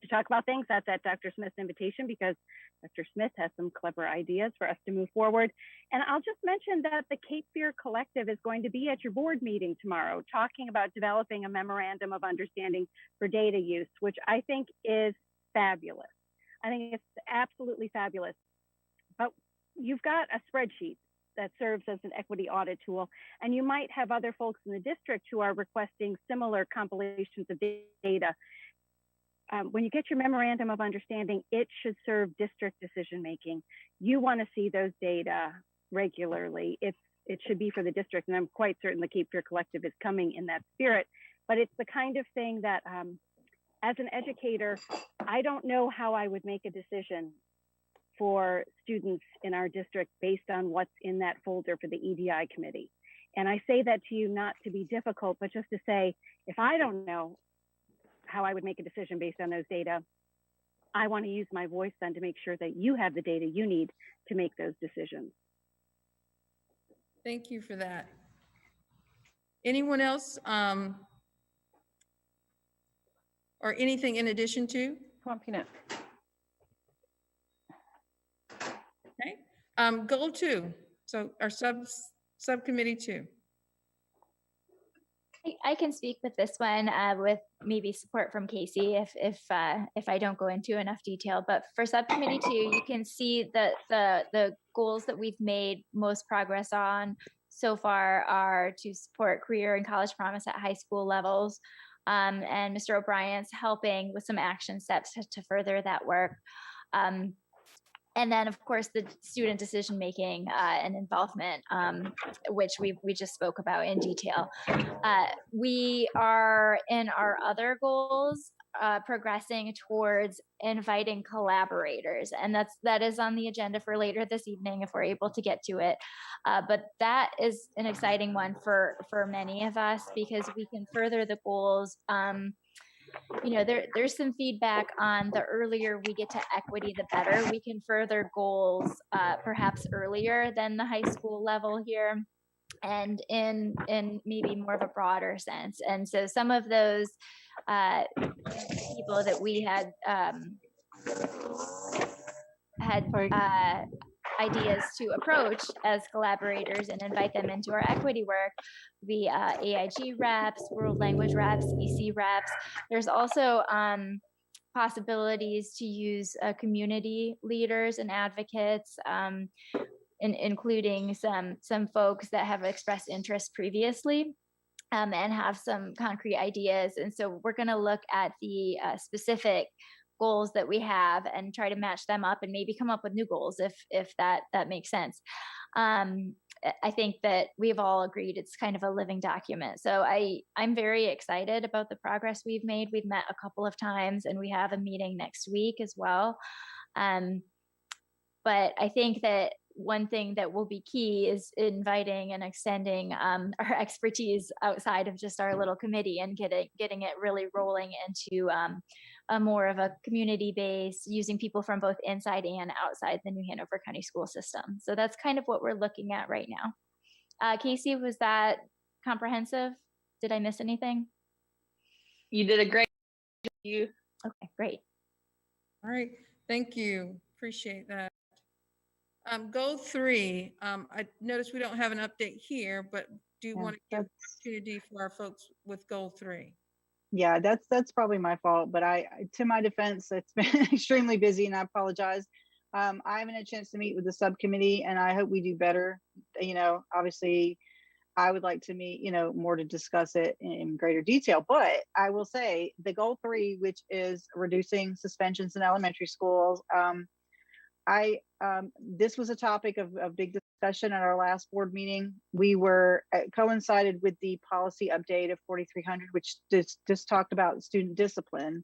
to talk about things. That's at Dr. Smith's invitation because Dr. Smith has some clever ideas for us to move forward. And I'll just mention that the Cape Fear Collective is going to be at your board meeting tomorrow, talking about developing a memorandum of understanding for data use, which I think is fabulous. I think it's absolutely fabulous. But you've got a spreadsheet that serves as an equity audit tool, and you might have other folks in the district who are requesting similar compilations of data. When you get your memorandum of understanding, it should serve district decision-making. You want to see those data regularly. It should be for the district, and I'm quite certain the Cape Fear Collective is coming in that spirit, but it's the kind of thing that as an educator, I don't know how I would make a decision for students in our district based on what's in that folder for the EDI committee. And I say that to you not to be difficult, but just to say, if I don't know how I would make a decision based on those data, I want to use my voice then to make sure that you have the data you need to make those decisions. Thank you for that. Anyone else or anything in addition to? Come on, Peanut. Okay. Goal 2. So our subcommittee 2. I can speak with this one with maybe support from Casey if I don't go into enough detail. But for subcommittee 2, you can see that the goals that we've made most progress on so far are to support career and college promise at high school levels. And Mr. O'Brien's helping with some action steps to further that work. And then, of course, the student decision-making and involvement, which we just spoke about in detail. We are, in our other goals, progressing towards inviting collaborators. And that is on the agenda for later this evening if we're able to get to it. But that is an exciting one for many of us because we can further the goals. There's some feedback on the earlier we get to equity, the better. We can further goals perhaps earlier than the high school level here and in maybe more of a broader sense. And so some of those people that we had ideas to approach as collaborators and invite them into our equity work, the AIG reps, world language reps, EC reps. There's also possibilities to use community leaders and advocates, including some folks that have expressed interest previously. And have some concrete ideas. And so we're going to look at the specific goals that we have and try to match them up and maybe come up with new goals if that makes sense. I think that we've all agreed it's kind of a living document. So I'm very excited about the progress we've made. We've met a couple of times and we have a meeting next week as well. But I think that one thing that will be key is inviting and extending our expertise outside of just our little committee and getting it really rolling into a more of a community base, using people from both inside and outside the New Hanover County school system. So that's kind of what we're looking at right now. Casey, was that comprehensive? Did I miss anything? You did a great job. Okay, great. All right, thank you. Appreciate that. Goal 3, I noticed we don't have an update here, but do you want to give opportunity for our folks with goal 3? Yeah, that's probably my fault, but to my defense, it's been extremely busy and I apologize. I haven't had a chance to meet with the subcommittee and I hope we do better. Obviously I would like to meet, more to discuss it in greater detail, but I will say the goal 3, which is reducing suspensions in elementary schools. This was a topic of big discussion at our last board meeting. We were coincided with the policy update of 4300, which just talked about student discipline.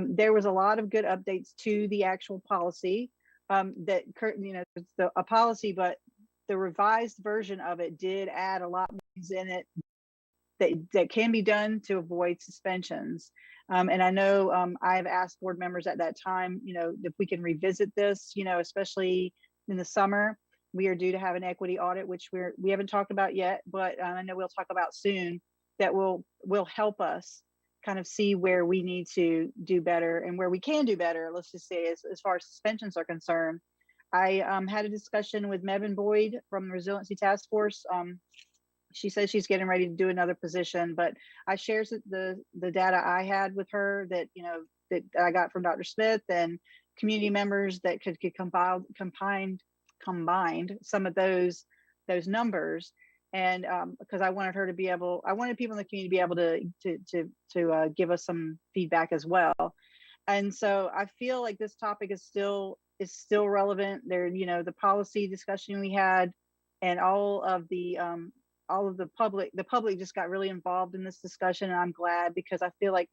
There was a lot of good updates to the actual policy that, it's a policy, but the revised version of it did add a lot more things in it that can be done to avoid suspensions. And I know I've asked board members at that time, if we can revisit this, especially in the summer. We are due to have an equity audit, which we haven't talked about yet, but I know we'll talk about soon, that will help us kind of see where we need to do better and where we can do better. Let's just say as far as suspensions are concerned. I had a discussion with Mevin Boyd from the Resiliency Task Force. She says she's getting ready to do another position, but I shared the data I had with her that, that I got from Dr. Smith and community members that could combined some of those numbers. And because I wanted her to be able, I wanted people in the community to be able to give us some feedback as well. And so I feel like this topic is still relevant. There, the policy discussion we had and all of the public just got really involved in this discussion. And I'm glad because I feel like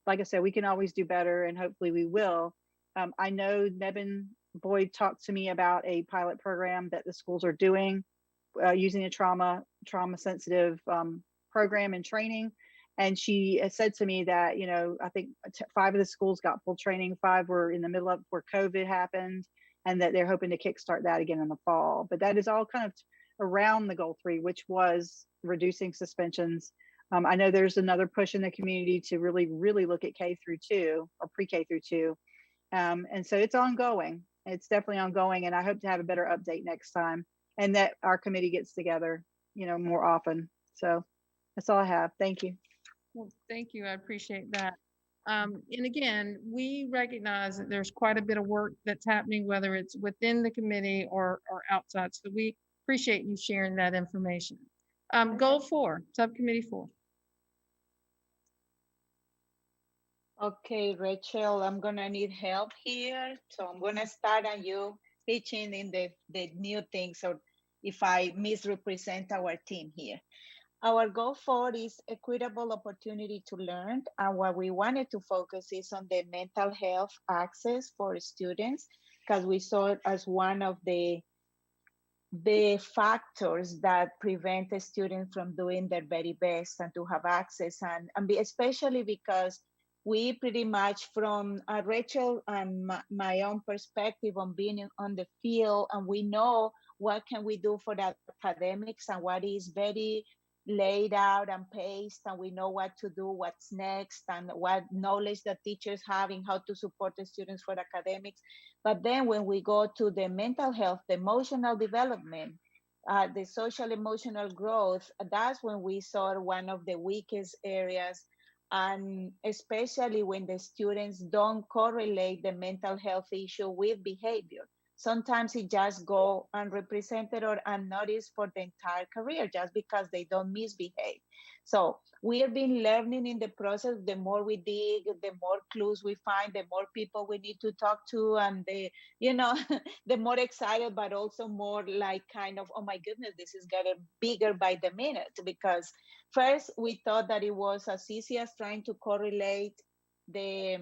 I said, we can always do better and hopefully we will. I know Mevin Boyd talked to me about a pilot program that the schools are doing using a trauma sensitive program and training. And she said to me that, I think 5 of the schools got full training, 5 were in the middle of where COVID happened, and that they're hoping to kickstart that again in the fall. But that is all kind of around the goal 3, which was reducing suspensions. I know there's another push in the community to really, really look at K through 2 or pre-K through 2. And so it's ongoing. It's definitely ongoing. And I hope to have a better update next time and that our committee gets together, more often. So that's all I have. Thank you. Well, thank you. I appreciate that. And again, we recognize that there's quite a bit of work that's happening, whether it's within the committee or outside. So we appreciate you sharing that information. Goal 4, subcommittee 4. Okay, Rachel, I'm gonna need help here. So I'm gonna start and you pitching in the new things, or if I misrepresent our team here. Our goal 4 is equitable opportunity to learn. And what we wanted to focus is on the mental health access for students, because we saw it as one of the factors that prevent a student from doing their very best and to have access, and especially because we pretty much from Rachel and my own perspective on being on the field, and we know what can we do for the academics and what is very laid out and paced, and we know what to do, what's next, and what knowledge that teachers have in how to support the students for academics. But then when we go to the mental health, the emotional development, the social emotional growth, that's when we saw one of the weakest areas. And especially when the students don't correlate the mental health issue with behavior. Sometimes it just go unrepresented or unnoticed for the entire career just because they don't misbehave. So we have been learning in the process. The more we dig, the more clues we find, the more people we need to talk to, and the more excited, but also more like kind of, oh my goodness, this is getting bigger by the minute. Because first we thought that it was as easy as trying to correlate the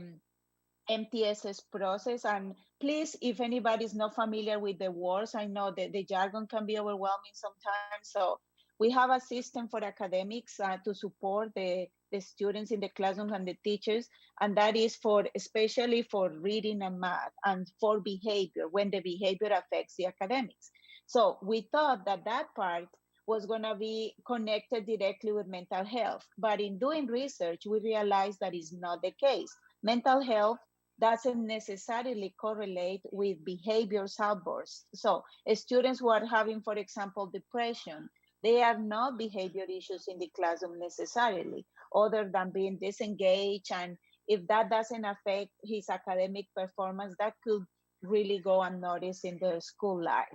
NTSS process. And please, if anybody's not familiar with the words, I know that the jargon can be overwhelming sometimes. So we have a system for academics to support the students in the classroom and the teachers. And that is especially for reading and math, and for behavior, when the behavior affects the academics. So we thought that part was going to be connected directly with mental health. But in doing research, we realized that is not the case. Mental health doesn't necessarily correlate with behaviors outbursts. So students who are having, for example, depression, they are not behavior issues in the classroom necessarily, other than being disengaged. And if that doesn't affect his academic performance, that could really go unnoticed in their school life.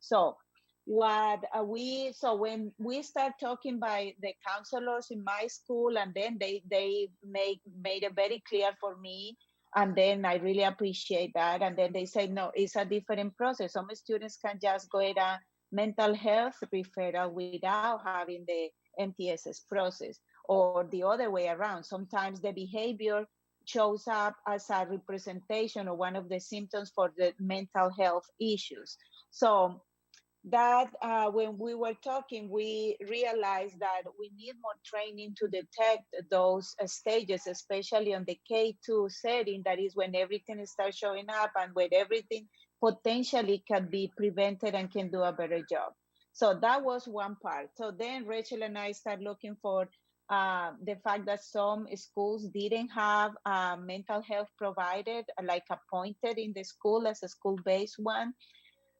So when we start talking by the counselors in my school, and then they made it very clear for me, and then I really appreciate that. And then they say, no, it's a different process. Some students can just go at a mental health referral without having the MTSS process, or the other way around. Sometimes the behavior shows up as a representation of one of the symptoms for the mental health issues. So that when we were talking, we realized that we need more training to detect those stages, especially on the K2 setting. That is when everything starts showing up and when everything potentially can be prevented and can do a better job. So that was one part. So then Rachel and I started looking for the fact that some schools didn't have mental health provided, like appointed in the school as a school-based one.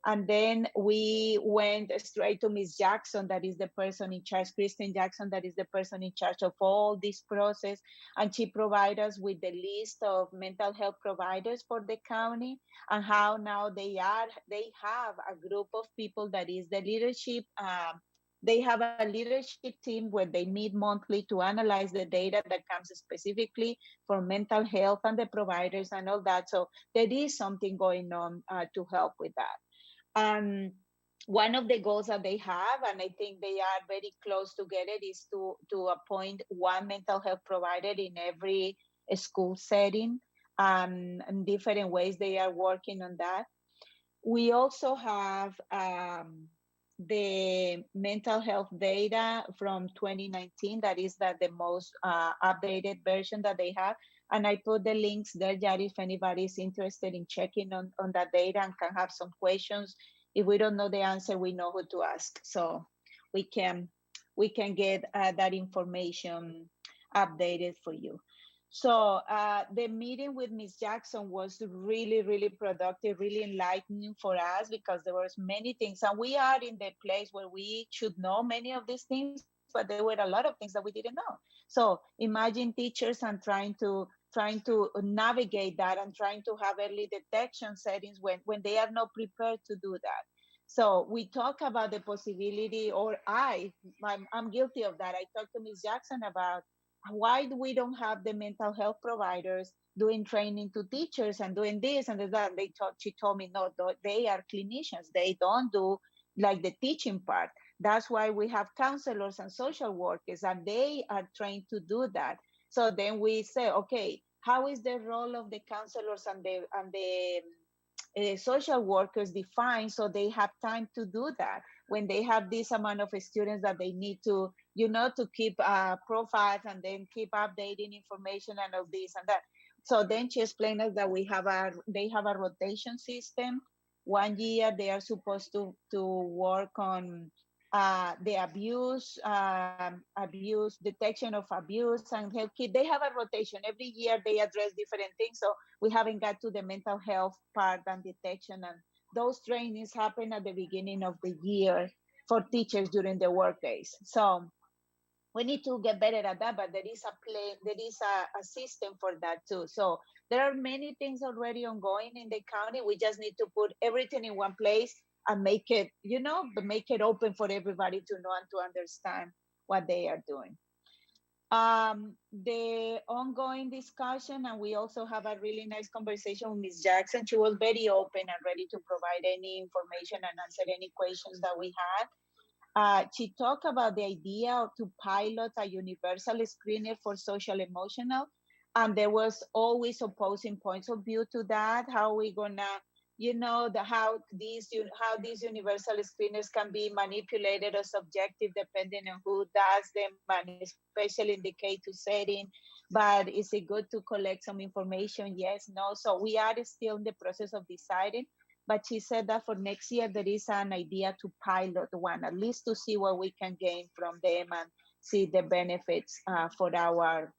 And then we went straight to Ms. Jackson, that is the person in charge, Kristen Jackson, that is the person in charge of all this process. And she provided us with the list of mental health providers for the county, and how now they have a group of people that is the leadership. They have a leadership team where they meet monthly to analyze the data that comes specifically for mental health and the providers and all that. So there is something going on to help with that. One of the goals that they have, and I think they are very close to get it, is to appoint one mental health provider in every school setting, and different ways they are working on that. We also have the mental health data from 2019. That is the most updated version that they have. And I put the links there, Jari, if anybody is interested in checking on that data and can have some questions. If we don't know the answer, we know who to ask. So we can get that information updated for you. So the meeting with Ms. Jackson was really, really productive, really enlightening for us, because there was many things. And we are in the place where we should know many of these things, but there were a lot of things that we didn't know. So imagine teachers and trying to navigate that and trying to have early detection settings when they are not prepared to do that. So we talk about the possibility, or I'm guilty of that. I talked to Ms. Jackson about why we don't have the mental health providers doing training to teachers and doing this and that. She told me, no, they are clinicians. They don't do like the teaching part. That's why we have counselors and social workers, and they are trained to do that. So then we say, okay, how is the role of the counselors and the social workers defined, so they have time to do that when they have this amount of students that they need to, to keep profiles and then keep updating information and all this and that. So then she explained us that they have a rotation system. 1 year they are supposed to work on the abuse detection of abuse and health kit. They have a rotation every year. They address different things. So we haven't got to the mental health part and detection, and those trainings happen at the beginning of the year for teachers during the work days. So we need to get better at that, but there is a system for that too. So there are many things already ongoing in the county. We just need to put everything in one place and make it, make it open for everybody to know and to understand what they are doing. The ongoing discussion, and we also have a really nice conversation with Ms. Jackson. She was very open and ready to provide any information and answer any questions that we had. She talked about the idea to pilot a universal screener for social emotional, and there was always opposing points of view to that. How we gonna, how these universal screeners can be manipulated or subjective depending on who does them, and especially in the K2 setting. But is it good to collect some information? Yes, no. So we are still in the process of deciding. But she said that for next year, there is an idea to pilot one, at least to see what we can gain from them and see the benefits for our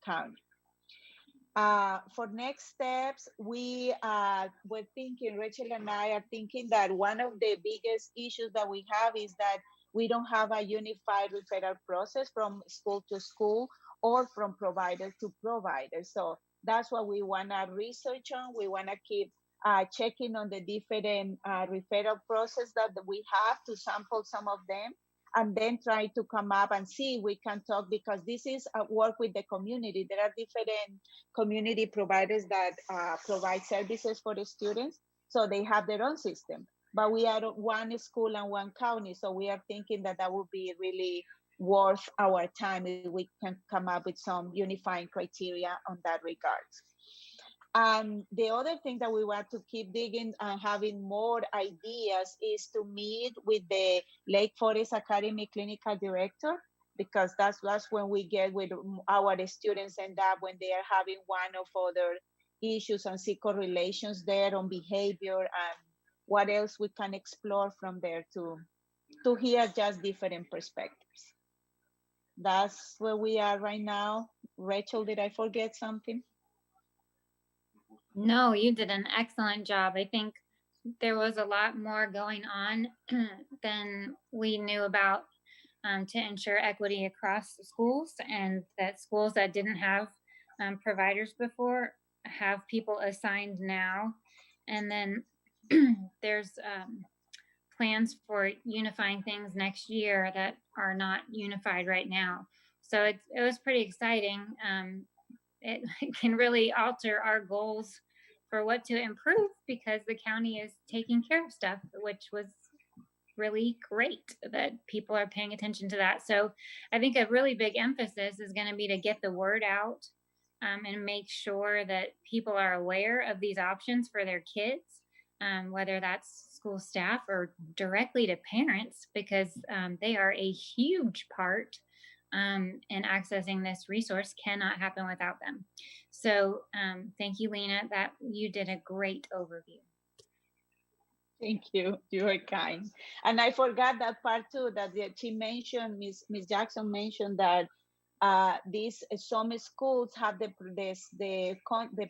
county. For next steps, we're thinking, Rachel and I are thinking that one of the biggest issues that we have is that we don't have a unified referral process from school to school or from provider to provider. So that's what we want to research on. We want to keep checking on the different referral process that we have to sample some of them, and then try to come up and see we can talk, because this is a work with the community. There are different community providers that provide services for the students, so they have their own system. But we are one school and one county, so we are thinking that that would be really worth our time if we can come up with some unifying criteria on that regard. And the other thing that we want to keep digging and having more ideas is to meet with the Lake Forest Academy Clinical Director, because that's when we get with our students end up when they are having one of other issues and see correlations there on behavior and what else we can explore from there to hear just different perspectives. That's where we are right now. Rachel, did I forget something? No, you did an excellent job. I think there was a lot more going on than we knew about to ensure equity across the schools, and that schools that didn't have providers before have people assigned now. And then there's plans for unifying things next year that are not unified right now. So it was pretty exciting. It can really alter our goals for what to improve, because the county is taking care of stuff, which was really great that people are paying attention to that. So I think a really big emphasis is going to be to get the word out and make sure that people are aware of these options for their kids, whether that's school staff or directly to parents, because they are a huge part and accessing this resource cannot happen without them. So thank you, Lena, that you did a great overview. Thank you. You are kind. And I forgot that part too, that she mentioned, Ms. Jackson mentioned that some schools have the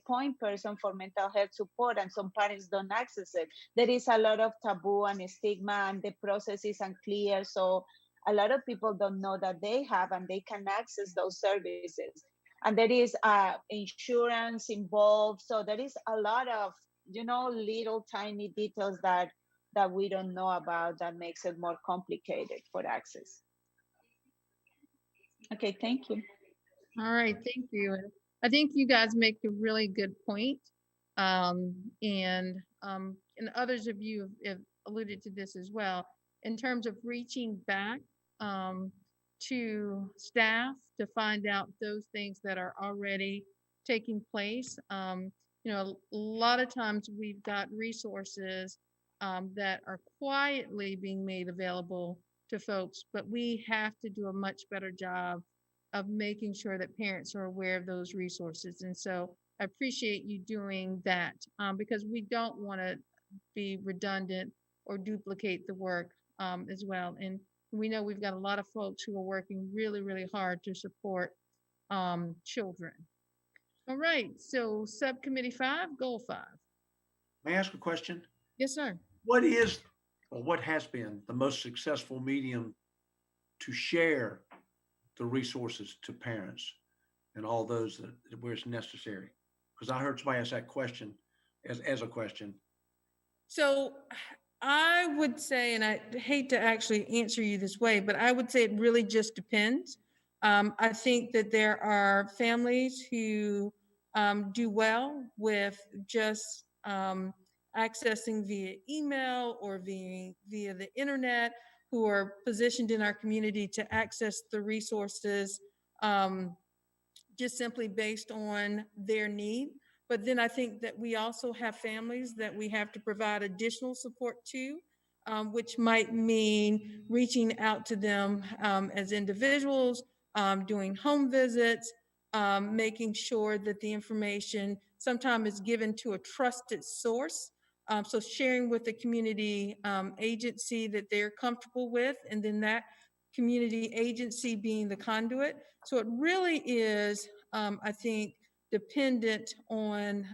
point person for mental health support, and some parents don't access it. There is a lot of taboo and stigma, and the process is unclear. So a lot of people don't know that they have and they can access those services. And there is insurance involved. So there is a lot of, little tiny details that we don't know about that makes it more complicated for access. Okay, thank you. All right, thank you. I think you guys make a really good point. And others of you have alluded to this as well, in terms of reaching back to staff to find out those things that are already taking place. A lot of times we've got resources that are quietly being made available to folks, but we have to do a much better job of making sure that parents are aware of those resources. And so I appreciate you doing that because we don't want to be redundant or duplicate the work as well. And We know we've got a lot of folks who are working really, really hard to support children. All right, so Subcommittee 5, Goal 5. May I ask a question? Yes, sir. What is, or what has been the most successful medium to share the resources to parents and all those that where it's necessary? Because I heard somebody ask that question as a question. So I would say, and I hate to actually answer you this way, but I would say it really just depends. I think that there are families who do well with just accessing via email or via the internet, who are positioned in our community to access the resources just simply based on their need. But then I think that we also have families that we have to provide additional support to, which might mean reaching out to them as individuals, doing home visits, making sure that the information sometimes is given to a trusted source. So sharing with the community agency that they're comfortable with, and then that community agency being the conduit. So it really is, I think, dependent on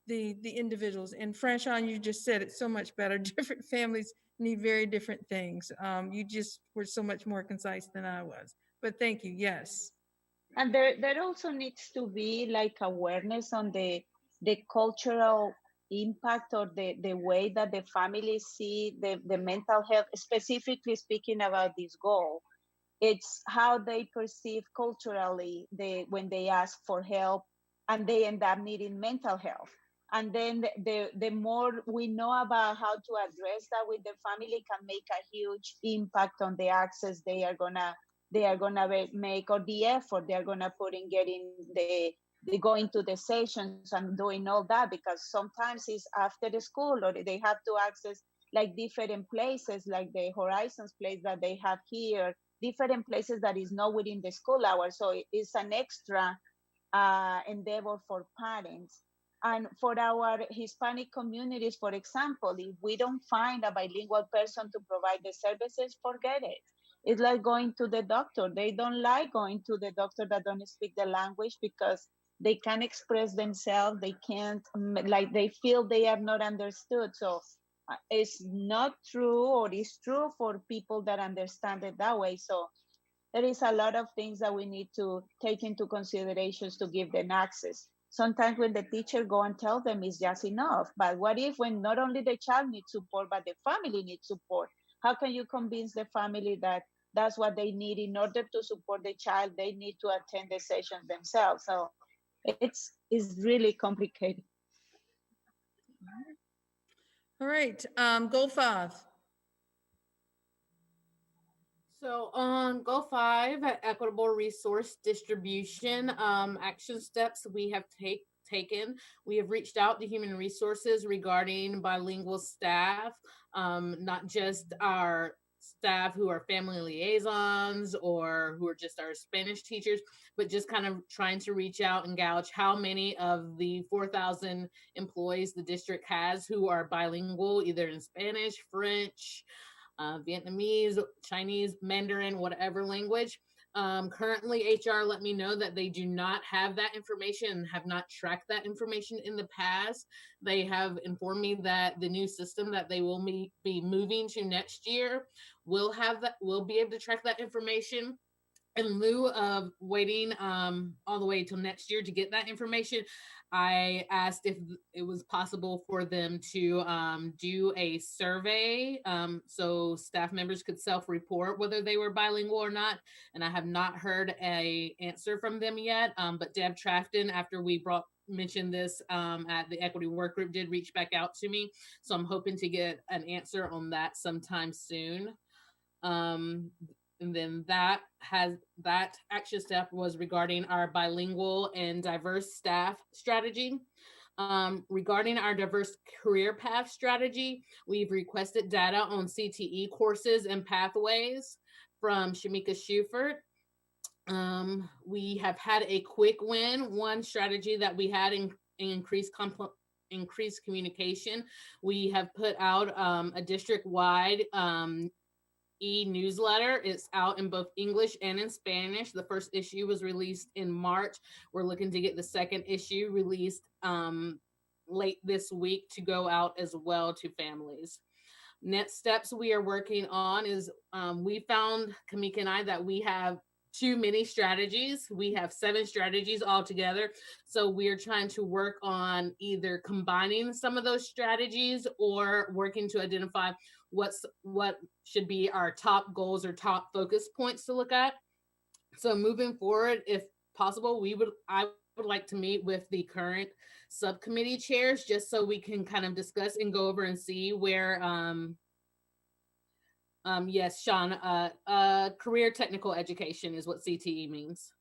the individuals. And Franchon, you just said it so much better. Different families need very different things. You just were so much more concise than I was. But thank you. Yes. And there also needs to be like awareness on the cultural impact or the way that the families see the mental health, specifically speaking about this goal. It's how they perceive culturally when they ask for help and they end up needing mental health. And then the more we know about how to address that with the family can make a huge impact on the access they are gonna make, or the effort they're gonna put in getting the going to the sessions and doing all that, because sometimes it's after the school or they have to access like different places, like the Horizons place that they have here, different places that is not within the school hours. So it's an extra endeavor for parents. And for our Hispanic communities, for example, if we don't find a bilingual person to provide the services, forget it. It's like going to the doctor. They don't like going to the doctor that don't speak the language because they can't express themselves. They can't, like they feel they are not understood. So it's not true, or it's true for people that understand it that way. So there is a lot of things that we need to take into considerations to give them access. Sometimes when the teacher go and tell them it's just enough, but what if when not only the child needs support, but the family needs support? How can you convince the family that that's what they need in order to support the child? They need to attend the session themselves. So it's really complicated. All right, Goal 5. So on Goal 5, equitable resource distribution, action steps we have taken. We have reached out to human resources regarding bilingual staff, not just our staff who are family liaisons or who are just our Spanish teachers, but just kind of trying to reach out and gauge how many of the 4,000 employees the district has who are bilingual, either in Spanish, French, Vietnamese, Chinese, Mandarin, whatever language. Currently, HR let me know that they do not have that information and have not tracked that information in the past. They have informed me that the new system that they will be moving to next year will be able to track that information. In lieu of waiting all the way till next year to get that information, I asked if it was possible for them to do a survey so staff members could self-report whether they were bilingual or not. And I have not heard an answer from them yet. But Deb Trafton, after we mentioned this at the equity work group, did reach back out to me. So I'm hoping to get an answer on that sometime soon. And then that action step was regarding our bilingual and diverse staff strategy. Regarding our diverse career path strategy, we've requested data on CTE courses and pathways from Shamika Schufert. We have had a quick win. One strategy that we had in increased communication. We have put out a district-wide e-newsletter. It's out in both English and in Spanish. The first issue was released in March. We're looking to get the second issue released late this week to go out as well to families. Next steps we are working on is we found, Kamika and I, that we have too many strategies. We have 7 strategies altogether. So we're trying to work on either combining some of those strategies or working to identify what should be our top goals or top focus points to look at. So moving forward, if possible, I would like to meet with the current subcommittee chairs just so we can kind of discuss and go over and see where yes, Sean, career technical education is what CTE means.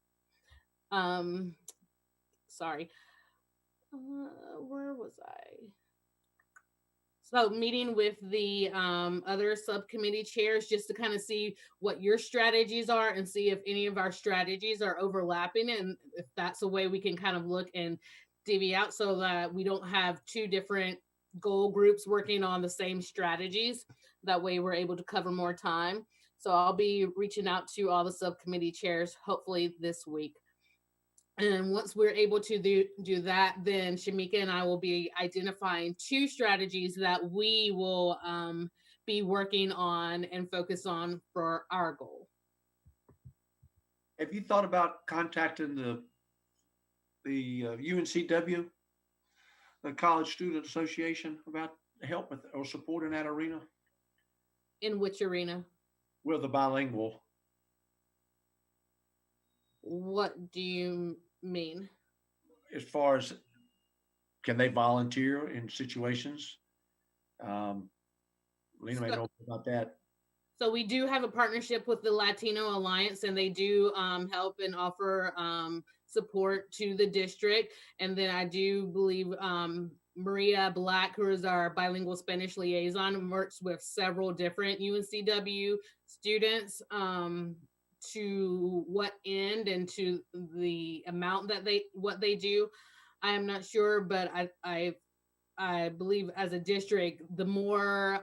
Sorry. Where was I? So meeting with the other subcommittee chairs just to kind of see what your strategies are and see if any of our strategies are overlapping, and if that's a way we can kind of look and divvy out so that we don't have 2 different goal groups working on the same strategies. That way we're able to cover more time. So I'll be reaching out to all the subcommittee chairs hopefully this week. And once we're able to do that, then Shamika and I will be identifying 2 strategies that we will be working on and focus on for our goal. Have you thought about contacting the UNCW, the College Student Association, about help with or support in that arena? In which arena? With the bilingual. What do you mean? As far as, can they volunteer in situations? Lena may know about that. So we do have a partnership with the Latino Alliance, and they do help and offer support to the district. And then I do believe Maria Black, who is our bilingual Spanish liaison, works with several different UNCW students to what end and to the amount that what they do. I am not sure, but I believe as a district, the more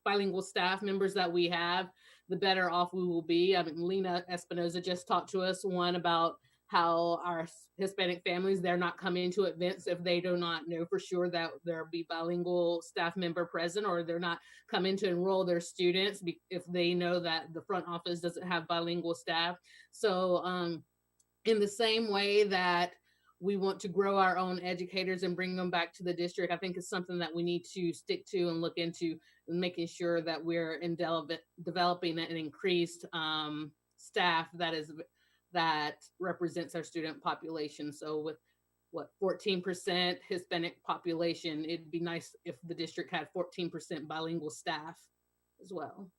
bilingual staff members that we have, the better off we will be. I mean, Lena Espinoza just talked to us one about how our Hispanic families, they're not coming to events if they do not know for sure that there'll be bilingual staff member present, or they're not coming to enroll their students if they know that the front office doesn't have bilingual staff. So in the same way that we want to grow our own educators and bring them back to the district, I think it's something that we need to stick to and look into, and making sure that we're developing an increased staff that represents our student population. So with what, 14% Hispanic population, it'd be nice if the district had 14% bilingual staff as well.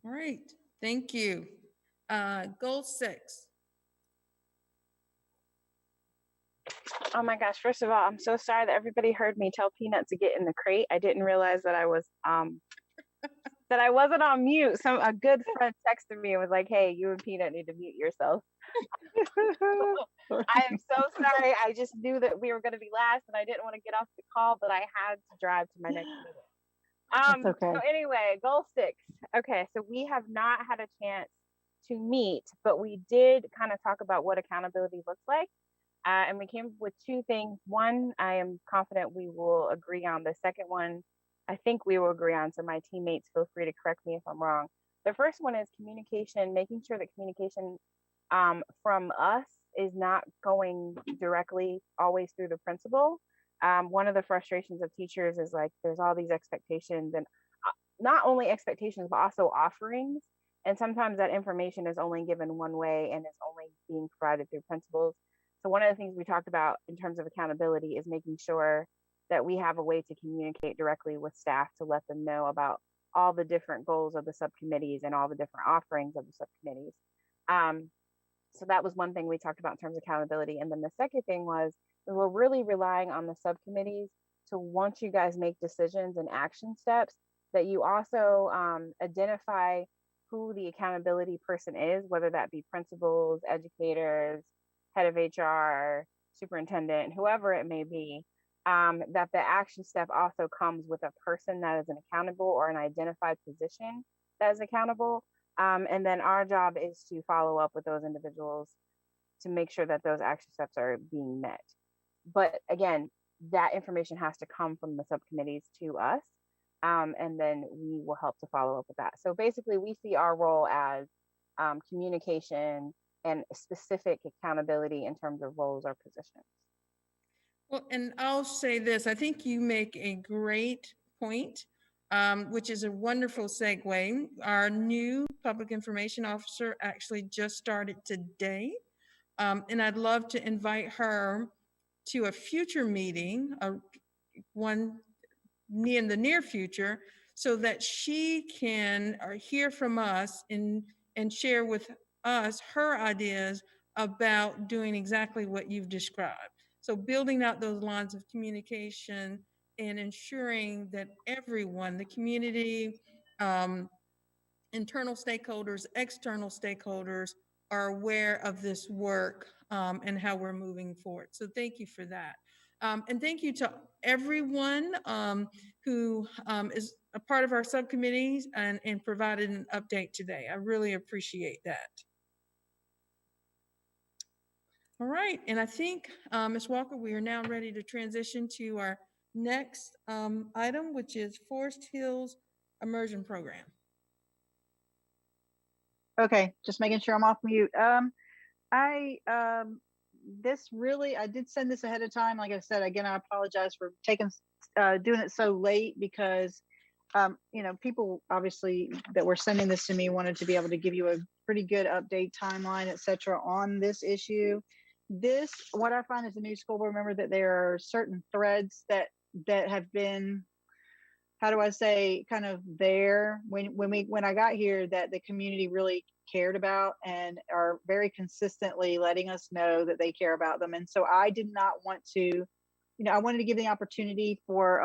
All right, thank you. Goal 6. Oh my gosh, first of all, I'm so sorry that everybody heard me tell Peanut to get in the crate. I didn't realize that I was that I wasn't on mute. So a good friend texted me and was like, hey, you and Peanut need to mute yourself. I am so sorry. I just knew that we were going to be last and I didn't want to get off the call, but I had to drive to my next meeting. That's okay. So anyway, goal 6. Okay, so we have not had a chance to meet, but we did kind of talk about what accountability looks like. And we came up with 2 things. One, I am confident we will agree on. The second one, I think we will agree on. So my teammates, feel free to correct me if I'm wrong. The first one is communication, making sure that communication from us is not going directly always through the principal. One of the frustrations of teachers is like, there's all these expectations, and not only expectations, but also offerings. And sometimes that information is only given one way and is only being provided through principals. So one of the things we talked about in terms of accountability is making sure that we have a way to communicate directly with staff to let them know about all the different goals of the subcommittees and all the different offerings of the subcommittees. So that was one thing we talked about in terms of accountability. And then the second thing was, we're really relying on the subcommittees to, once you guys make decisions and action steps, that you also identify who the accountability person is, whether that be principals, educators, head of HR, superintendent, whoever it may be, that the action step also comes with a person that is an accountable or an identified position that is accountable. And then our job is to follow up with those individuals to make sure that those action steps are being met. But again, that information has to come from the subcommittees to us. And then we will help to follow up with that. So basically, we see our role as communication and specific accountability in terms of roles or positions. Well, and I'll say this, I think you make a great point, which is a wonderful segue. Our new public information officer actually just started today. And I'd love to invite her to a future meeting, one in the near future, so that she can hear from us and share with us her ideas about doing exactly what you've described. So building out those lines of communication and ensuring that everyone, the community, internal stakeholders, external stakeholders, are aware of this work and how we're moving forward. So thank you for that. And thank you to everyone who is a part of our subcommittees and provided an update today. I really appreciate that. All right, and I think, Ms. Walker, we are now ready to transition to our next item, which is Forest Hills Immersion Program. Okay, just making sure I'm off mute. I did send this ahead of time. Like I said, again, I apologize for doing it so late because, people obviously that were sending this to me wanted to be able to give you a pretty good update timeline, et cetera, on this issue. What I find as a new school board member, that there are certain threads that have been, how do I say, kind of there when I got here, that the community really cared about and are very consistently letting us know that they care about them. And so I did not want to, I wanted to give the opportunity for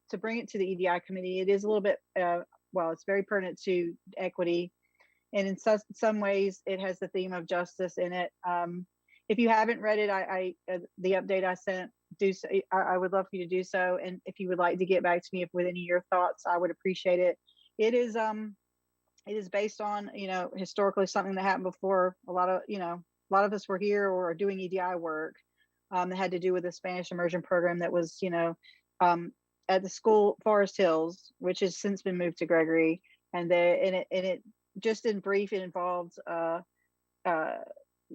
to bring it to the EDI committee. It is a little bit, it's very pertinent to equity, and in some ways it has the theme of justice in it. If you haven't read it, the update I sent, I would love for you to do so. And if you would like to get back to me with any of your thoughts, I would appreciate it. It is based on, historically something that happened before. A lot of us were here or are doing EDI work that had to do with the Spanish immersion program that was, at the school Forest Hills, which has since been moved to Gregory. And it just in brief, it involves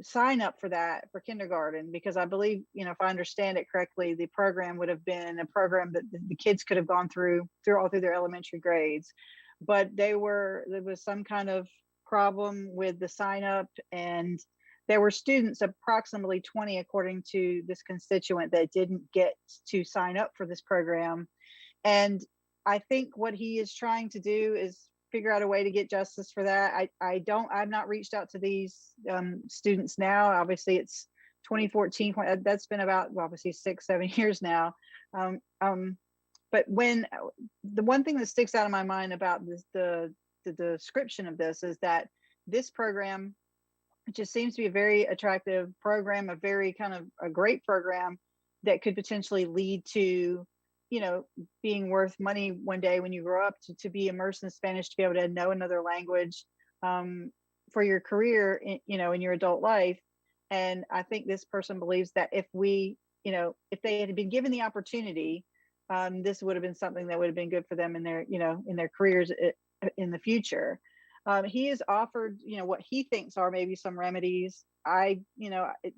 sign up for that for kindergarten, because I believe, if I understand it correctly, the program would have been a program that the kids could have gone through all through their elementary grades, but there was some kind of problem with the sign up, and there were students, approximately 20 according to this constituent, that didn't get to sign up for this program. And I think what he is trying to do is figure out a way to get justice for that. I've not reached out to these students now. Obviously it's 2014. That's been about, obviously 6-7 years now. But when the one thing that sticks out in my mind about this, the description of this, is that this program just seems to be a very attractive program, a very kind of a great program that could potentially lead to, being worth money one day when you grow up, to be immersed in Spanish, to be able to know another language for your career, in your adult life. And I think this person believes that if if they had been given the opportunity, this would have been something that would have been good for them in their careers in the future. He has offered, what he thinks are maybe some remedies.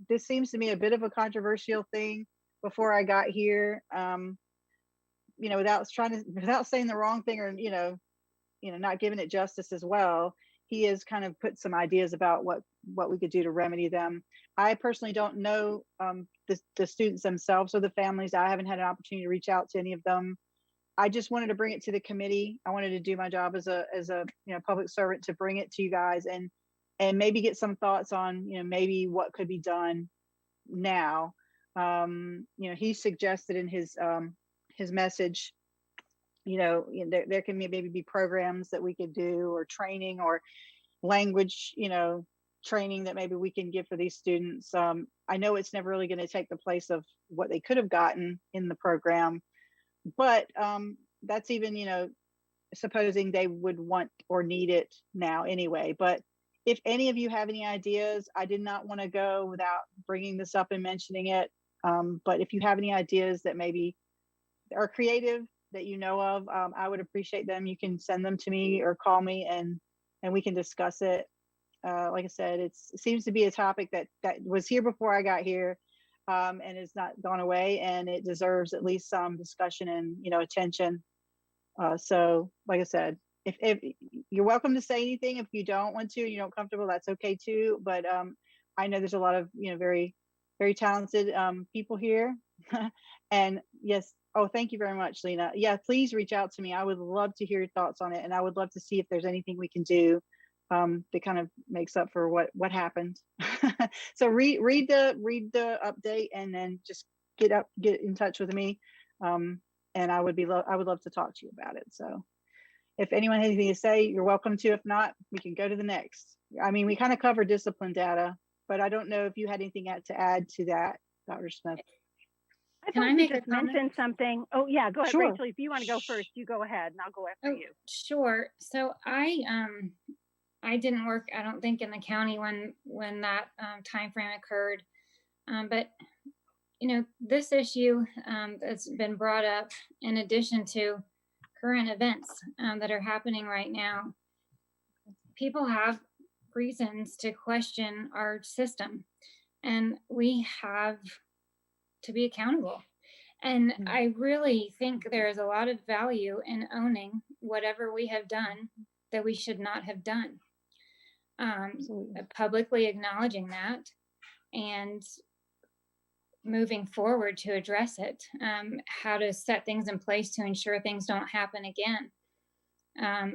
This seems to me a bit of a controversial thing before I got here. Without saying the wrong thing, or not giving it justice as well, he has kind of put some ideas about what we could do to remedy them. I personally don't know the students themselves or the families. I haven't had an opportunity to reach out to any of them. I just wanted to bring it to the committee. I wanted to do my job as a public servant, to bring it to you guys and maybe get some thoughts on maybe what could be done now. He suggested in his message, there can maybe be programs that we could do, or training, or language, training that maybe we can give for these students. I know it's never really going to take the place of what they could have gotten in the program, but that's even, you know, supposing they would want or need it now anyway. But if any of you have any ideas, I did not want to go without bringing this up and mentioning it. But if you have any ideas that maybe are creative that you know of, I would appreciate them. You can send them to me or call me, and we can discuss it. Like I said, it seems to be a topic that was here before I got here, and it's not gone away, and it deserves at least some discussion and, you know, attention. So like I said, if you're welcome to say anything, if you don't want to, you don't comfortable, that's okay too. But I know there's a lot of, you know, very, very talented people here. And yes, oh, thank you very much, Lena. Yeah, please reach out to me. I would love to hear your thoughts on it, and I would love to see if there's anything we can do that kind of makes up for what happened. So read the update, and then just get in touch with me. And I would love to talk to you about it. So if anyone has anything to say, you're welcome to. If not, we can go to the next. I mean, we kind of covered discipline data, but I don't know if you had anything to add to that, Dr. Smith. Can I make a just comment? mention something? Oh yeah, go ahead, Sure. Rachel. If you want to go first, you go ahead, and I'll go after you. Sure. So I didn't work, I don't think, in the county when that time frame occurred. But you know, this issue that's been brought up, in addition to current events that are happening right now, people have reasons to question our system, and we have to be accountable. And I really think there is a lot of value in owning whatever we have done that we should not have done. Publicly acknowledging that and moving forward to address it, how to set things in place to ensure things don't happen again,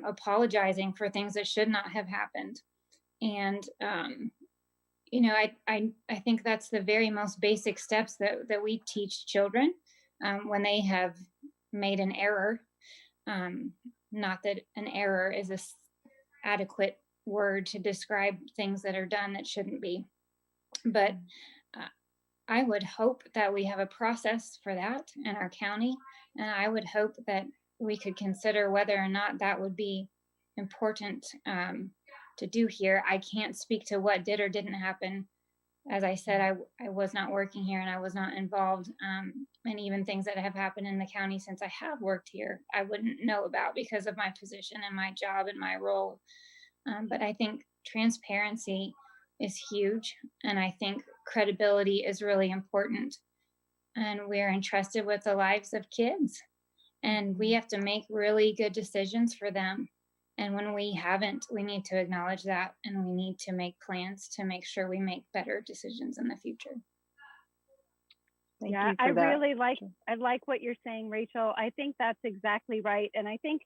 apologizing for things that should not have happened. And you know, I think that's the very most basic steps that we teach children when they have made an error. Not that an error is an adequate word to describe things that are done that shouldn't be, but I would hope that we have a process for that in our county, and I would hope that we could consider whether or not that would be important to do here. I can't speak to what did or didn't happen. As I said, I was not working here, and I was not involved, and even things that have happened in the county since I have worked here, I wouldn't know about because of my position and my job and my role. But I think transparency is huge, and I think credibility is really important. And we're entrusted with the lives of kids, and we have to make really good decisions for them. And when we haven't, we need to acknowledge that, and we need to make plans to make sure we make better decisions in the future. Thank Yeah, you for I that. really I like what you're saying, Rachel. I think that's exactly right. And I think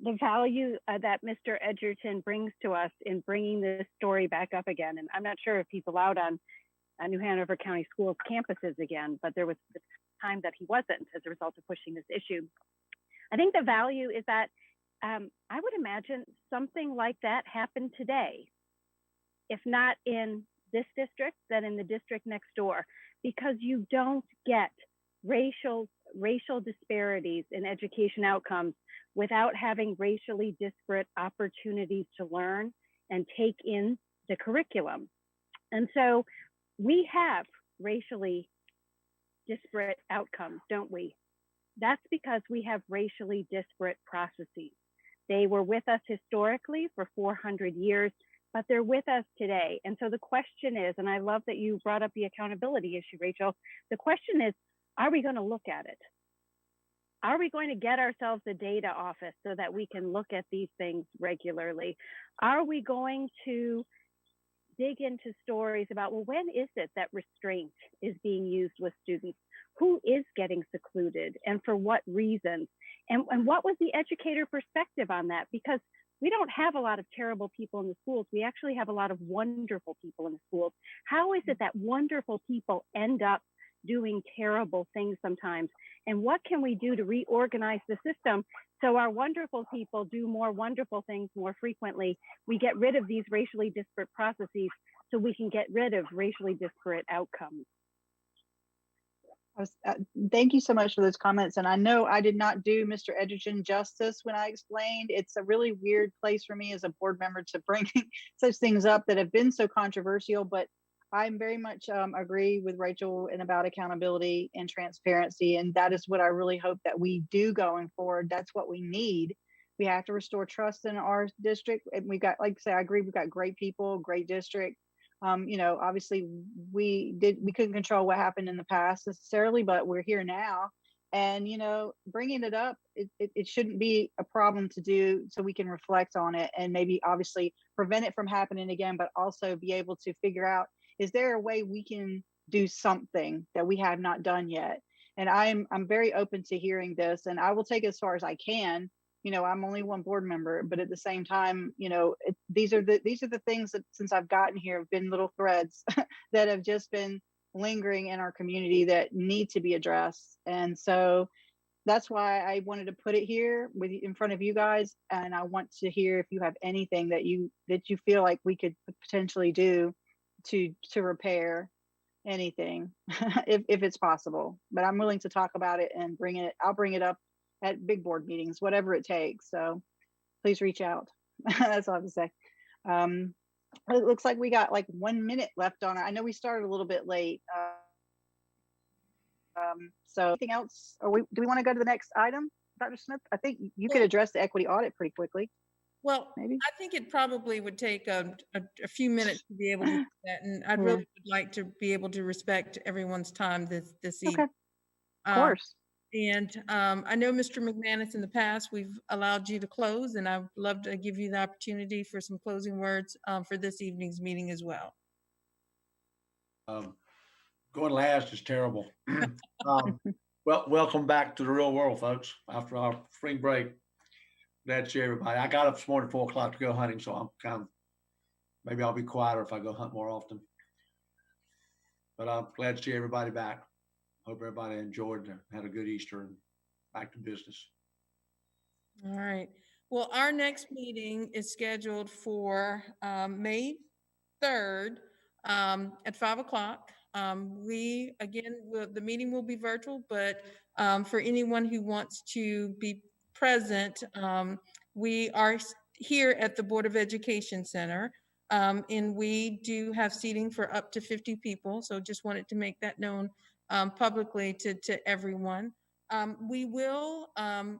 the value that Mr. Edgerton brings to us in bringing this story back up again, and I'm not sure if he's allowed on New Hanover County Schools campuses again, but there was the time that he wasn't as a result of pushing this issue. I think the value is that I would imagine something like that happened today, if not in this district, then in the district next door, because you don't get racial disparities in education outcomes without having racially disparate opportunities to learn and take in the curriculum. And so we have racially disparate outcomes, don't we? That's because we have racially disparate processes. They were with us historically for 400 years, but they're with us today. And so the question is, and I love that you brought up the accountability issue, Rachel. The question is, are we going to look at it? Are we going to get ourselves a data office so that we can look at these things regularly? Are we going to dig into stories about, well, when is it that restraint is being used with students? Who is getting secluded and for what reasons? And what was the educator perspective on that? Because we don't have a lot of terrible people in the schools. We actually have a lot of wonderful people in the schools. How is it that wonderful people end up doing terrible things sometimes? And what can we do to reorganize the system so our wonderful people do more wonderful things more frequently? We get rid of these racially disparate processes so we can get rid of racially disparate outcomes. Thank you so much for those comments. And I know I did not do Mr. Edgerton justice when I explained. It's a really weird place for me as a board member to bring such things up that have been so controversial, but I'm very much agree with Rachel and about accountability and transparency. And that is what I really hope that we do going forward. That's what we need. We have to restore trust in our district. And we've got, like I say, I agree, we've got great people, great district. You know, obviously we couldn't control what happened in the past necessarily, but we're here now. And, you know, bringing it up, it shouldn't be a problem to do, so we can reflect on it and maybe obviously prevent it from happening again, but also be able to figure out, is there a way we can do something that we have not done yet? And I'm very open to hearing this, and I will take it as far as I can. You know, I'm only one board member, but at the same time, you know, these are the things that since I've gotten here have been little threads that have just been lingering in our community that need to be addressed. And so that's why I wanted to put it here in front of you guys. And I want to hear if you have anything that you feel like we could potentially do to repair anything, if it's possible. But I'm willing to talk about it and I'll bring it up at big board meetings, whatever it takes. So please reach out. That's all I have to say. It looks like we got like 1 minute left on it. I know we started a little bit late. So anything else? Or do we want to go to the next item, Dr. Smith? I think you could address the equity audit pretty quickly. Well, maybe. I think it probably would take a few minutes to be able to do that. And I'd really would like to be able to respect everyone's time this evening. Of course. And I know, Mr. McManus, in the past, we've allowed you to close, and I'd love to give you the opportunity for some closing words for this evening's meeting as well. Going last is terrible. Well, welcome back to the real world, folks, after our spring break. Glad to see everybody. I got up this morning at 4 o'clock to go hunting, so I'm kind of, maybe I'll be quieter if I go hunt more often. But I'm glad to see everybody back. Hope everybody enjoyed and had a good Easter and back to business. All right. Well, our next meeting is scheduled for May 3rd at 5 o'clock. The meeting will be virtual, but for anyone who wants to be present, we are here at the Board of Education Center, and we do have seating for up to 50 people. So just wanted to make that known publicly to everyone. We will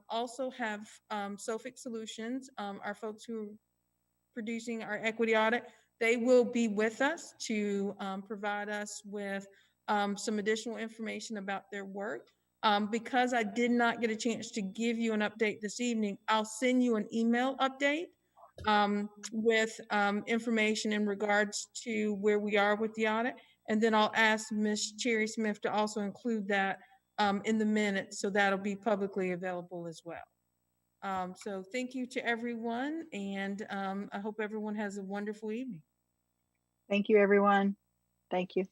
also have Sophic Solutions, our folks who are producing our equity audit. They will be with us to provide us with some additional information about their work. Because I did not get a chance to give you an update this evening, I'll send you an email update with information in regards to where we are with the audit. And then I'll ask Ms. Cherry Smith to also include that in the minutes, so that'll be publicly available as well. So thank you to everyone, and I hope everyone has a wonderful evening. Thank you, everyone. Thank you.